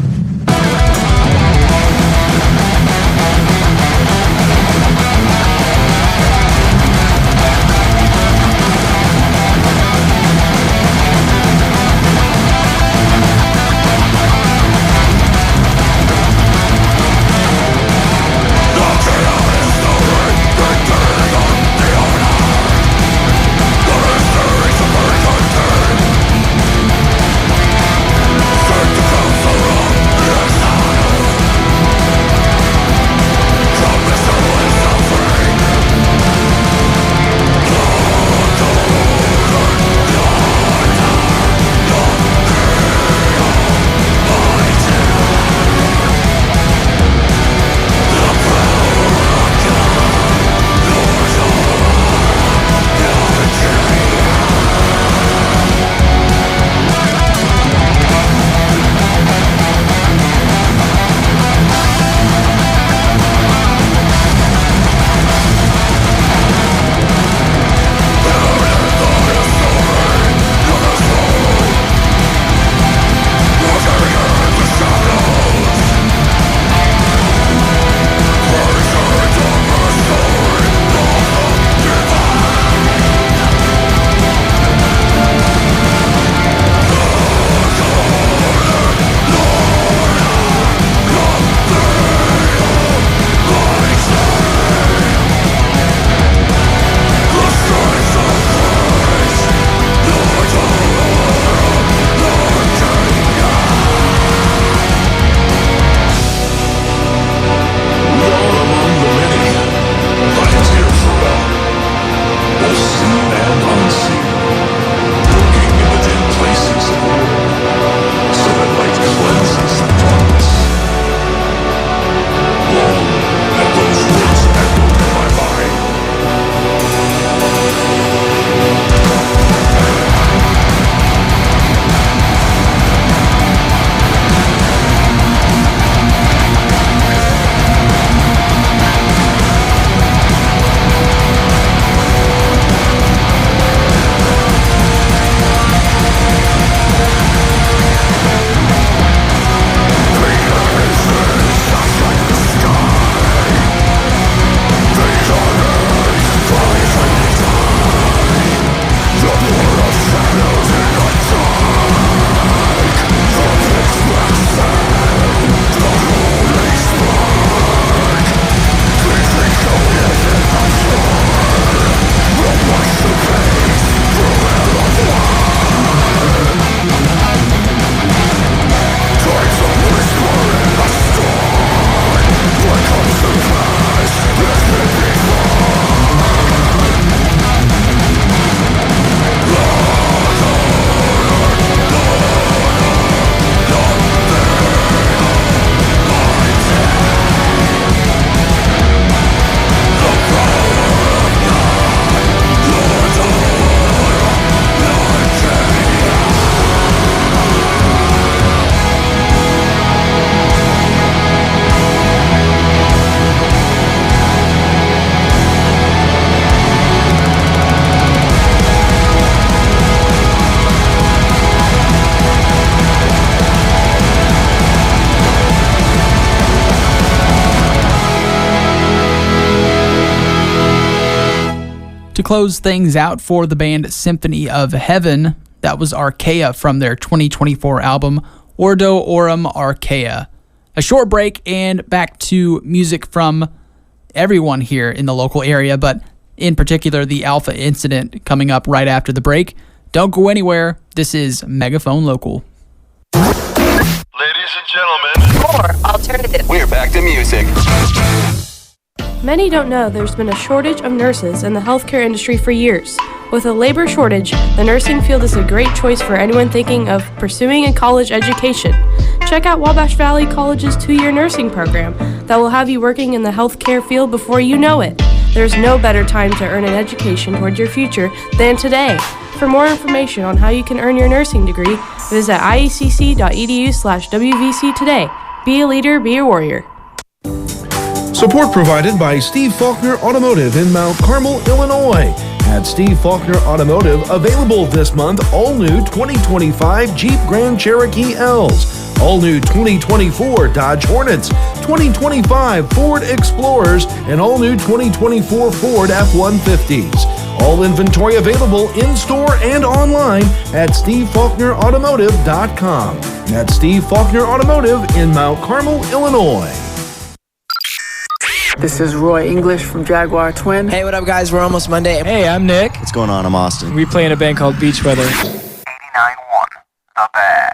To close things out for the band Symphony of Heaven, that was Archaea from their 2024 album Ordo Aurum Archaea. A short break and back to music from everyone here in the local area, but in particular the Alpha Incident coming up right after the break. Don't go anywhere. This is Megaphone Local. Ladies and gentlemen, More alternative. we're back to music. Many don't know there's been a shortage of nurses in the healthcare industry for years. With a labor shortage, the nursing field is a great choice for anyone thinking of pursuing a college education. Check out Wabash Valley College's 2-year nursing program that will have you working in the healthcare field before you know it. There's no better time to earn an education toward your future than today. For more information on how you can earn your nursing degree, visit iecc.edu/WVC today. Be a leader, be a warrior. Support provided by Steve Faulkner Automotive in Mount Carmel, Illinois. At Steve Faulkner Automotive, available this month, all new 2025 Jeep Grand Cherokee L's, all new 2024 Dodge Hornets, 2025 Ford Explorers, and all new 2024 Ford F-150s. All inventory available in-store and online at SteveFaulknerAutomotive.com. That's Steve Faulkner Automotive in Mount Carmel, Illinois. This is Roy English from Jaguar Twin. Hey, what up, guys? We're almost Monday. Hey, I'm Nick. What's going on? I'm Austin. We play in a band called Beach Weather. 89.1 The Bash.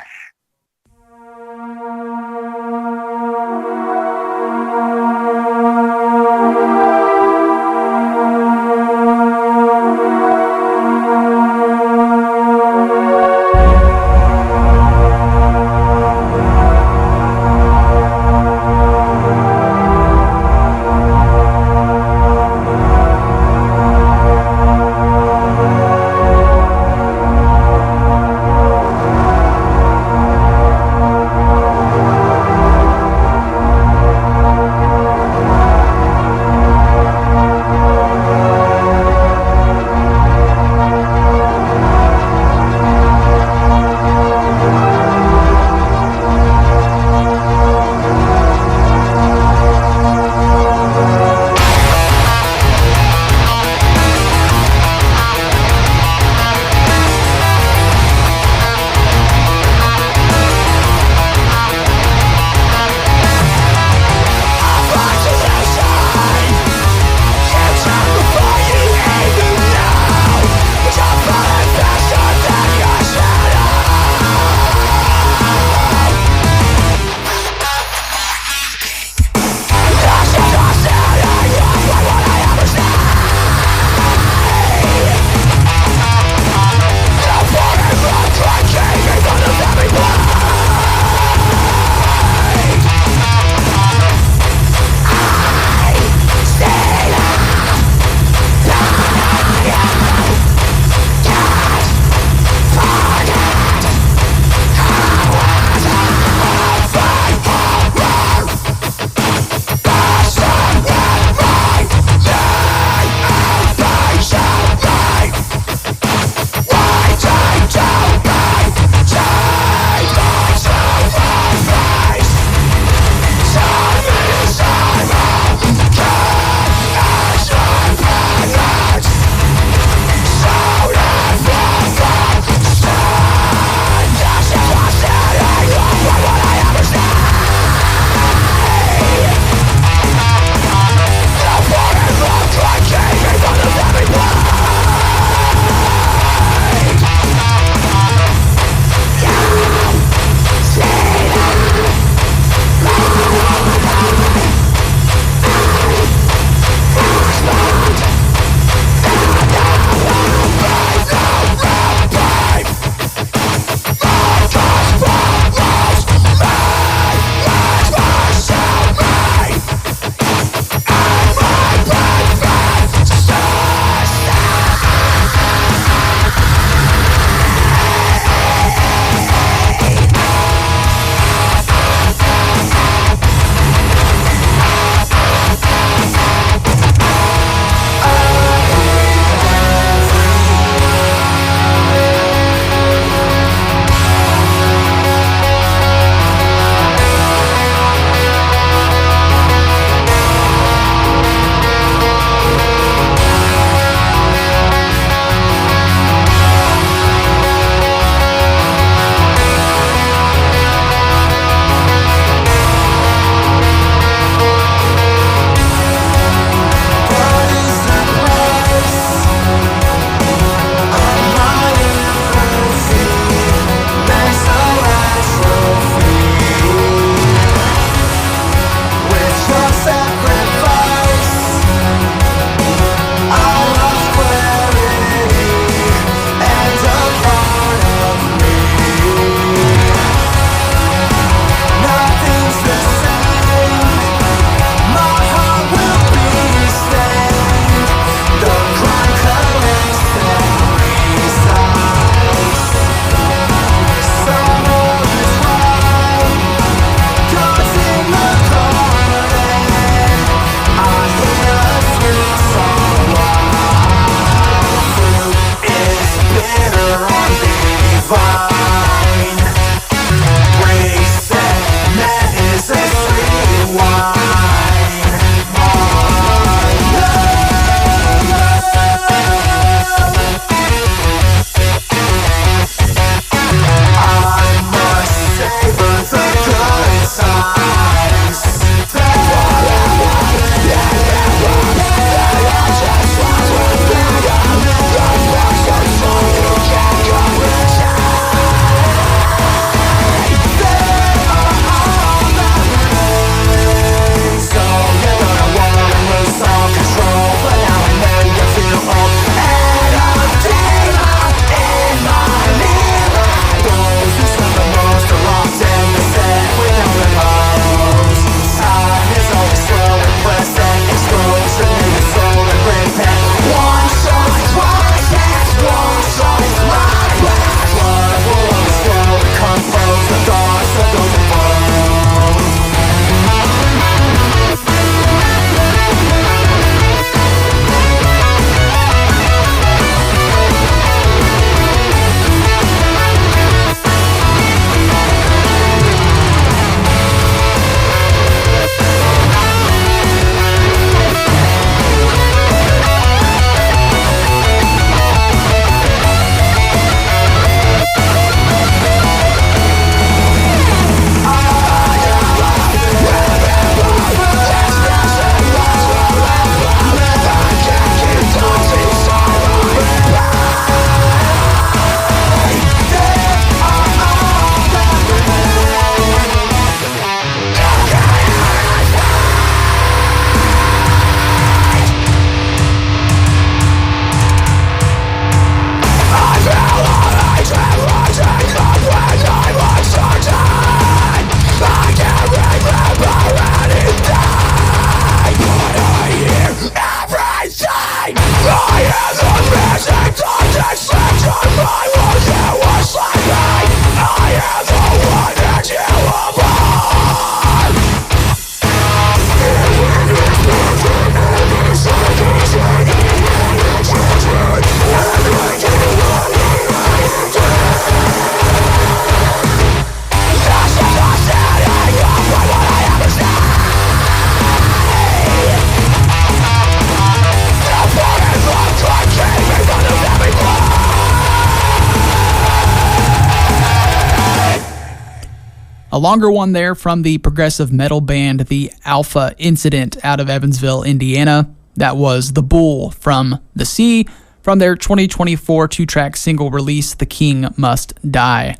A longer one there from the progressive metal band The Alpha Incident out of Evansville, Indiana. That was The Bull from The Sea from their 2024 two-track single release, The King Must Die.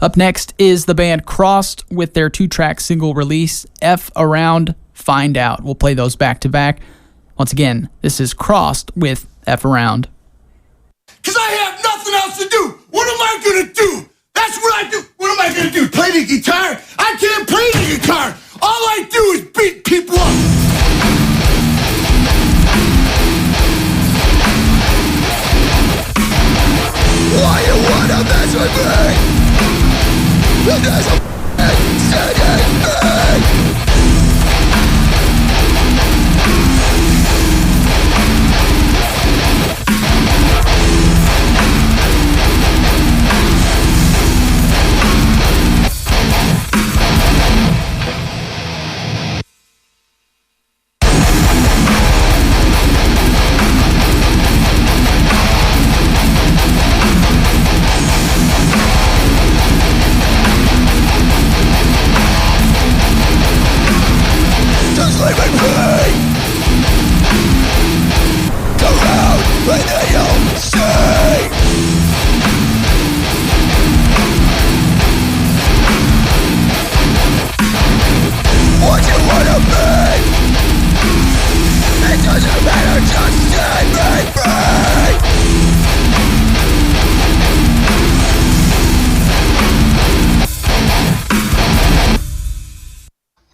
Up next is the band Crossed with their two-track single release, F Around, Find Out. We'll play those back-to-back. Once again, this is Crossed with F Around. Because I have nothing else to do. What am I going to do? That's what I do. What am I going to do? Play the guitar? I can't play the guitar. All I do is beat people up. Why you want to mess with me? There's a sending me.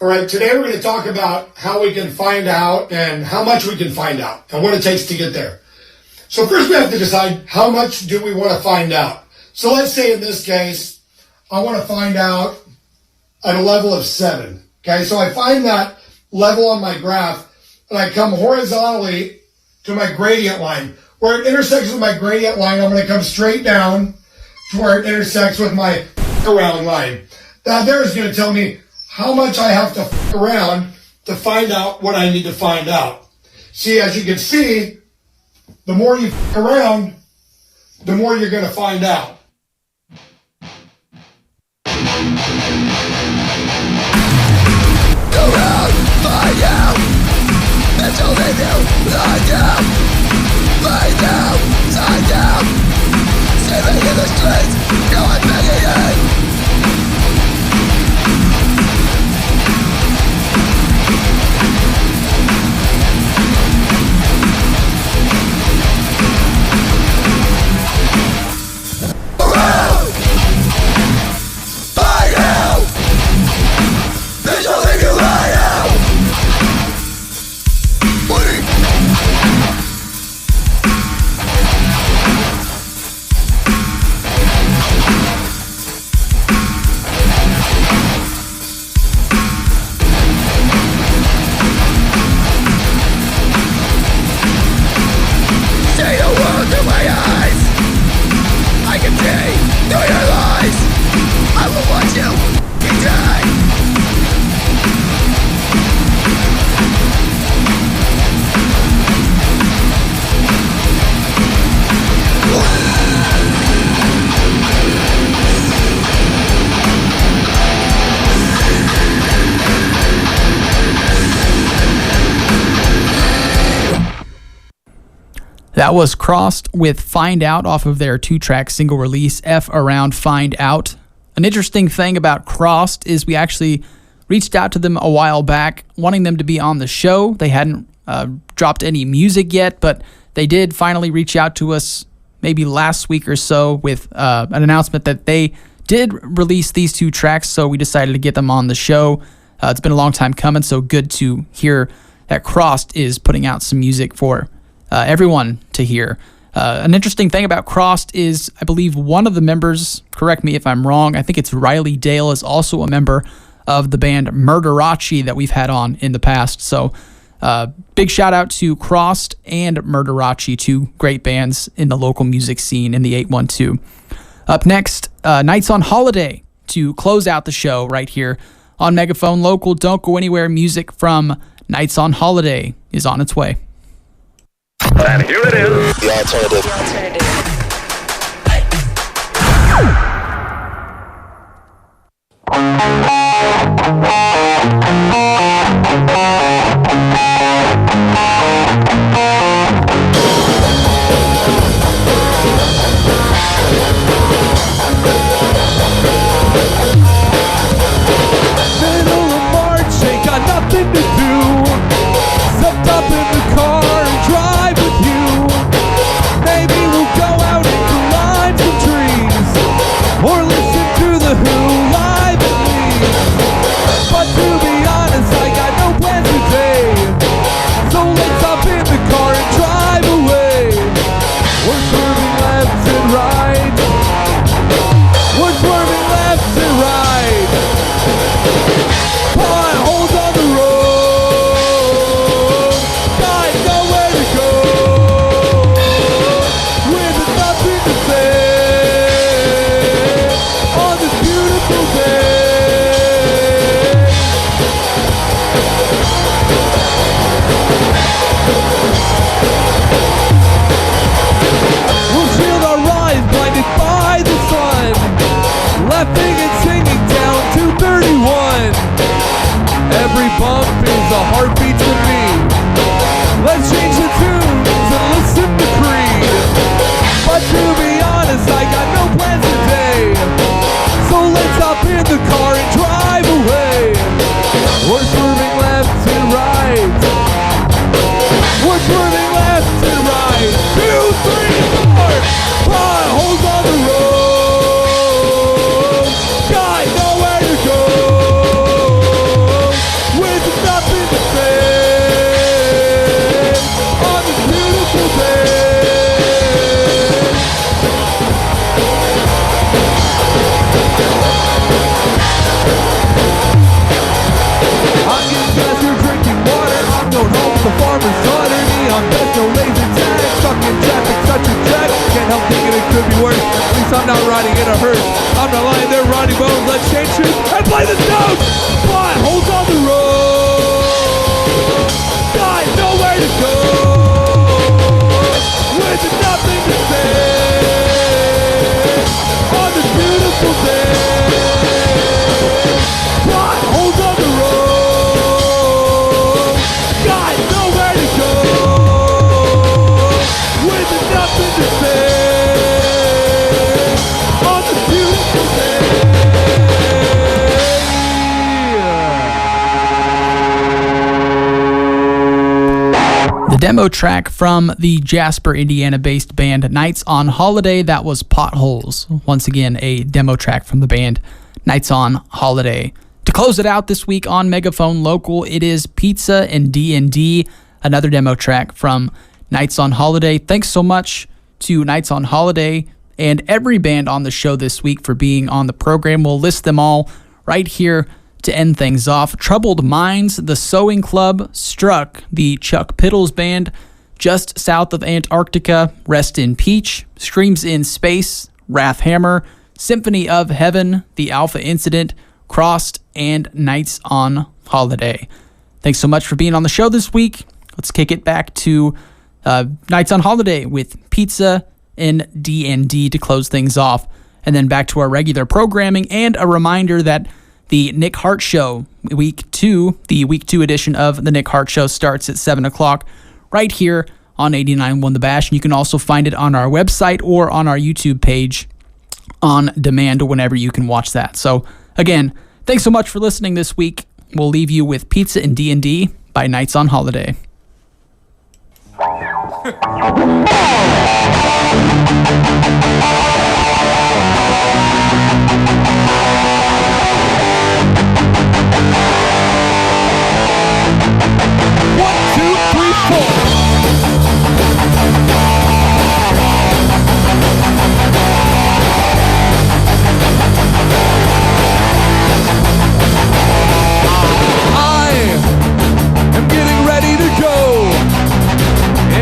All right, today we're going to talk about how we can find out and how much we can find out and what it takes to get there. So first we have to decide how much do we want to find out. So let's say in this case, I want to find out at a level of 7. Okay, so I find that level on my graph and I come horizontally to my gradient line. Where it intersects with my gradient line, I'm going to come straight down to where it intersects with my around line. Now there is going to tell me how much I have to f around to find out what I need to find out. See, as you can see, the more you f around, the more you're going to find out. Around, find out. That's all they do. Find out. Find out. Find out. Saving in the streets. No one begging in. That was Crossed with Find Out off of their two-track single release, F Around, Find Out. An interesting thing about Crossed is we actually reached out to them a while back, wanting them to be on the show. They hadn't dropped any music yet, but they did finally reach out to us maybe last week or so with an announcement that they did release these two tracks, so we decided to get them on the show. It's been a long time coming, so good to hear that Crossed is putting out some music for everyone to hear. An interesting thing about Crossed is, I believe one of the members, correct me if I'm wrong, I think it's Riley Dale, is also a member of the band Murderace that we've had on in the past. So big shout out to Crossed and Murderace, two great bands in the local music scene in the 812. Up next, Nights on Holiday to close out the show right here on Megaphone Local. Don't go anywhere. Music from Nights on Holiday is on its way. And here it is. The alternative. Middle of March, ain't got nothing to do. Stepped up in the car and drive with you. Maybe we'll go out and climb some trees, or listen to the Who live at Leeds. But to be honest, I got no plans today, so let's hop in the car and drive away. We're swerving left and right. We're swerving left and right. Potholes on the road, got nowhere to go, with nothing to say on this beautiful day. We'll shield our eyes, blinded by the sun, laughing and singing down 231. Every bump is a heartbeat to me. Let's change the tunes and listen to Creed. But to be honest, I got no plans today, so let's hop in the car and drive away. We're swerving left and right. We're swerving left and right. 2, 3, 4. Potholes on the road, got nowhere to go, with nothing to say on this beautiful day. I'm getting gas, you're drinking water. I'm going home with the farmer's daughter. Neon vest, no laser tag. Stuck in traffic, such a jack. Can't help thinking it could be worse. At least I'm not riding in a hearse. I'm not lying there riding bones. Let's change shoes and play the notes. Potholes on the road, got nowhere to go, with nothing to say on this beautiful day. Potholes on the road, got nowhere to go, with nothing to say on this beautiful day. The demo track from the Jasper, Indiana-based band Nights on Holiday, that was Potholes. Once again, a demo track from the band Nights on Holiday. To close it out this week on Megaphone Local, it is Pizza and D&D, another demo track from Nights on Holiday. Thanks so much to Nights on Holiday and every band on the show this week for being on the program. We'll list them all right here to end things off. Troubled Minds, The Sewing Club, Struck, the Chuck Piddles Band, just south of Antarctica, Rest in Peach, Screams in Space, Wrath Hammer, Symphony of Heaven, The Alpha Incident, Crossed, and Nights on Holiday. Thanks so much for being on the show this week. Let's kick it back to Nights on Holiday with Pizza and D&D to close things off, and then back to our regular programming, and a reminder that the Nick Hart Show, the week 2 edition of the Nick Hart Show starts at 7 o'clock right here on 89.1 The Bash, and you can also find it on our website or on our YouTube page on demand whenever you can watch that. So again, thanks so much for listening this week. We'll leave you with Pizza and D&D by Nights on Holiday.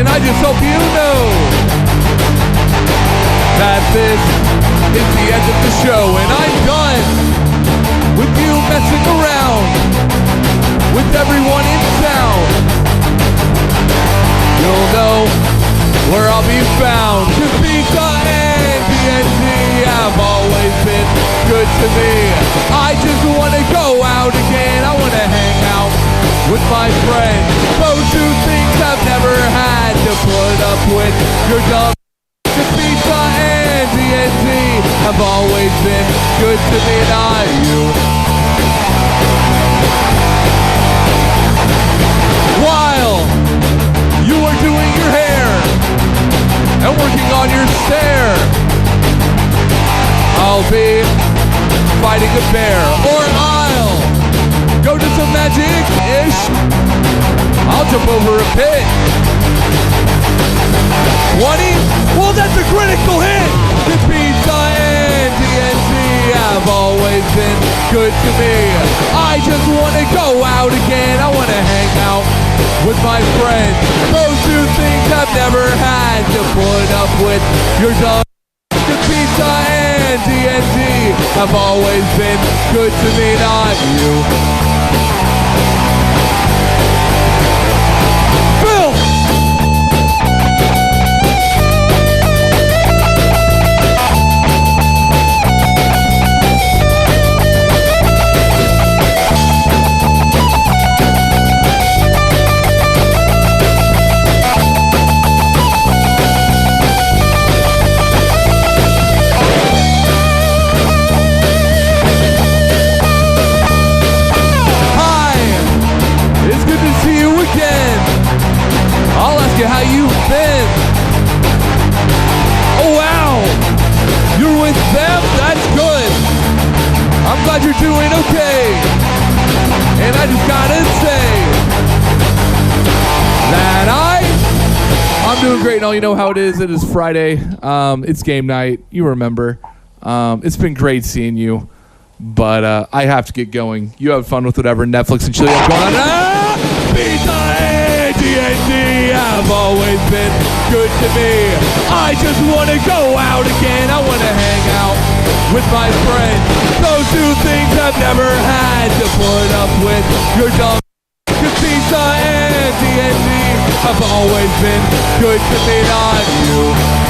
I just hope you know that this is the end of the show, and I'm done with you messing around with everyone in town. You'll know where I'll be found, 'cause pizza and TNT have always been good to me. I just wanna go out again. I wanna hang out with my friends. Those two things I've never had to put up with. Your dumb pizza and TNT have always been good to me, not you. While you are doing your hair and working on your stare, I'll be fighting a bear, or I'll go to some magic-ish. I'll jump over a pit. 20? Well, that's a critical hit! The pizza and TNT have always been good to me. I just want to go out again. I want to hang out with my friends. Those two things I've never had to put up with. Your dumb the pizza and TNT have always been good to me, not you. Bill! I'll ask you how you've been. Oh wow, you're with them? That's good. I'm glad you're doing okay. And I just gotta say that I'm doing great. And all you know how it is. It is Friday. It's game night. You remember. It's been great seeing you. But I have to get going. You have fun with whatever Netflix and chill you have going on. Pizza and TNT have always been good to me. I just want to go out again. I want to hang out with my friends. Those two things I've never had to put up with. Your dumb pizza and TNT have always been good to me, not you.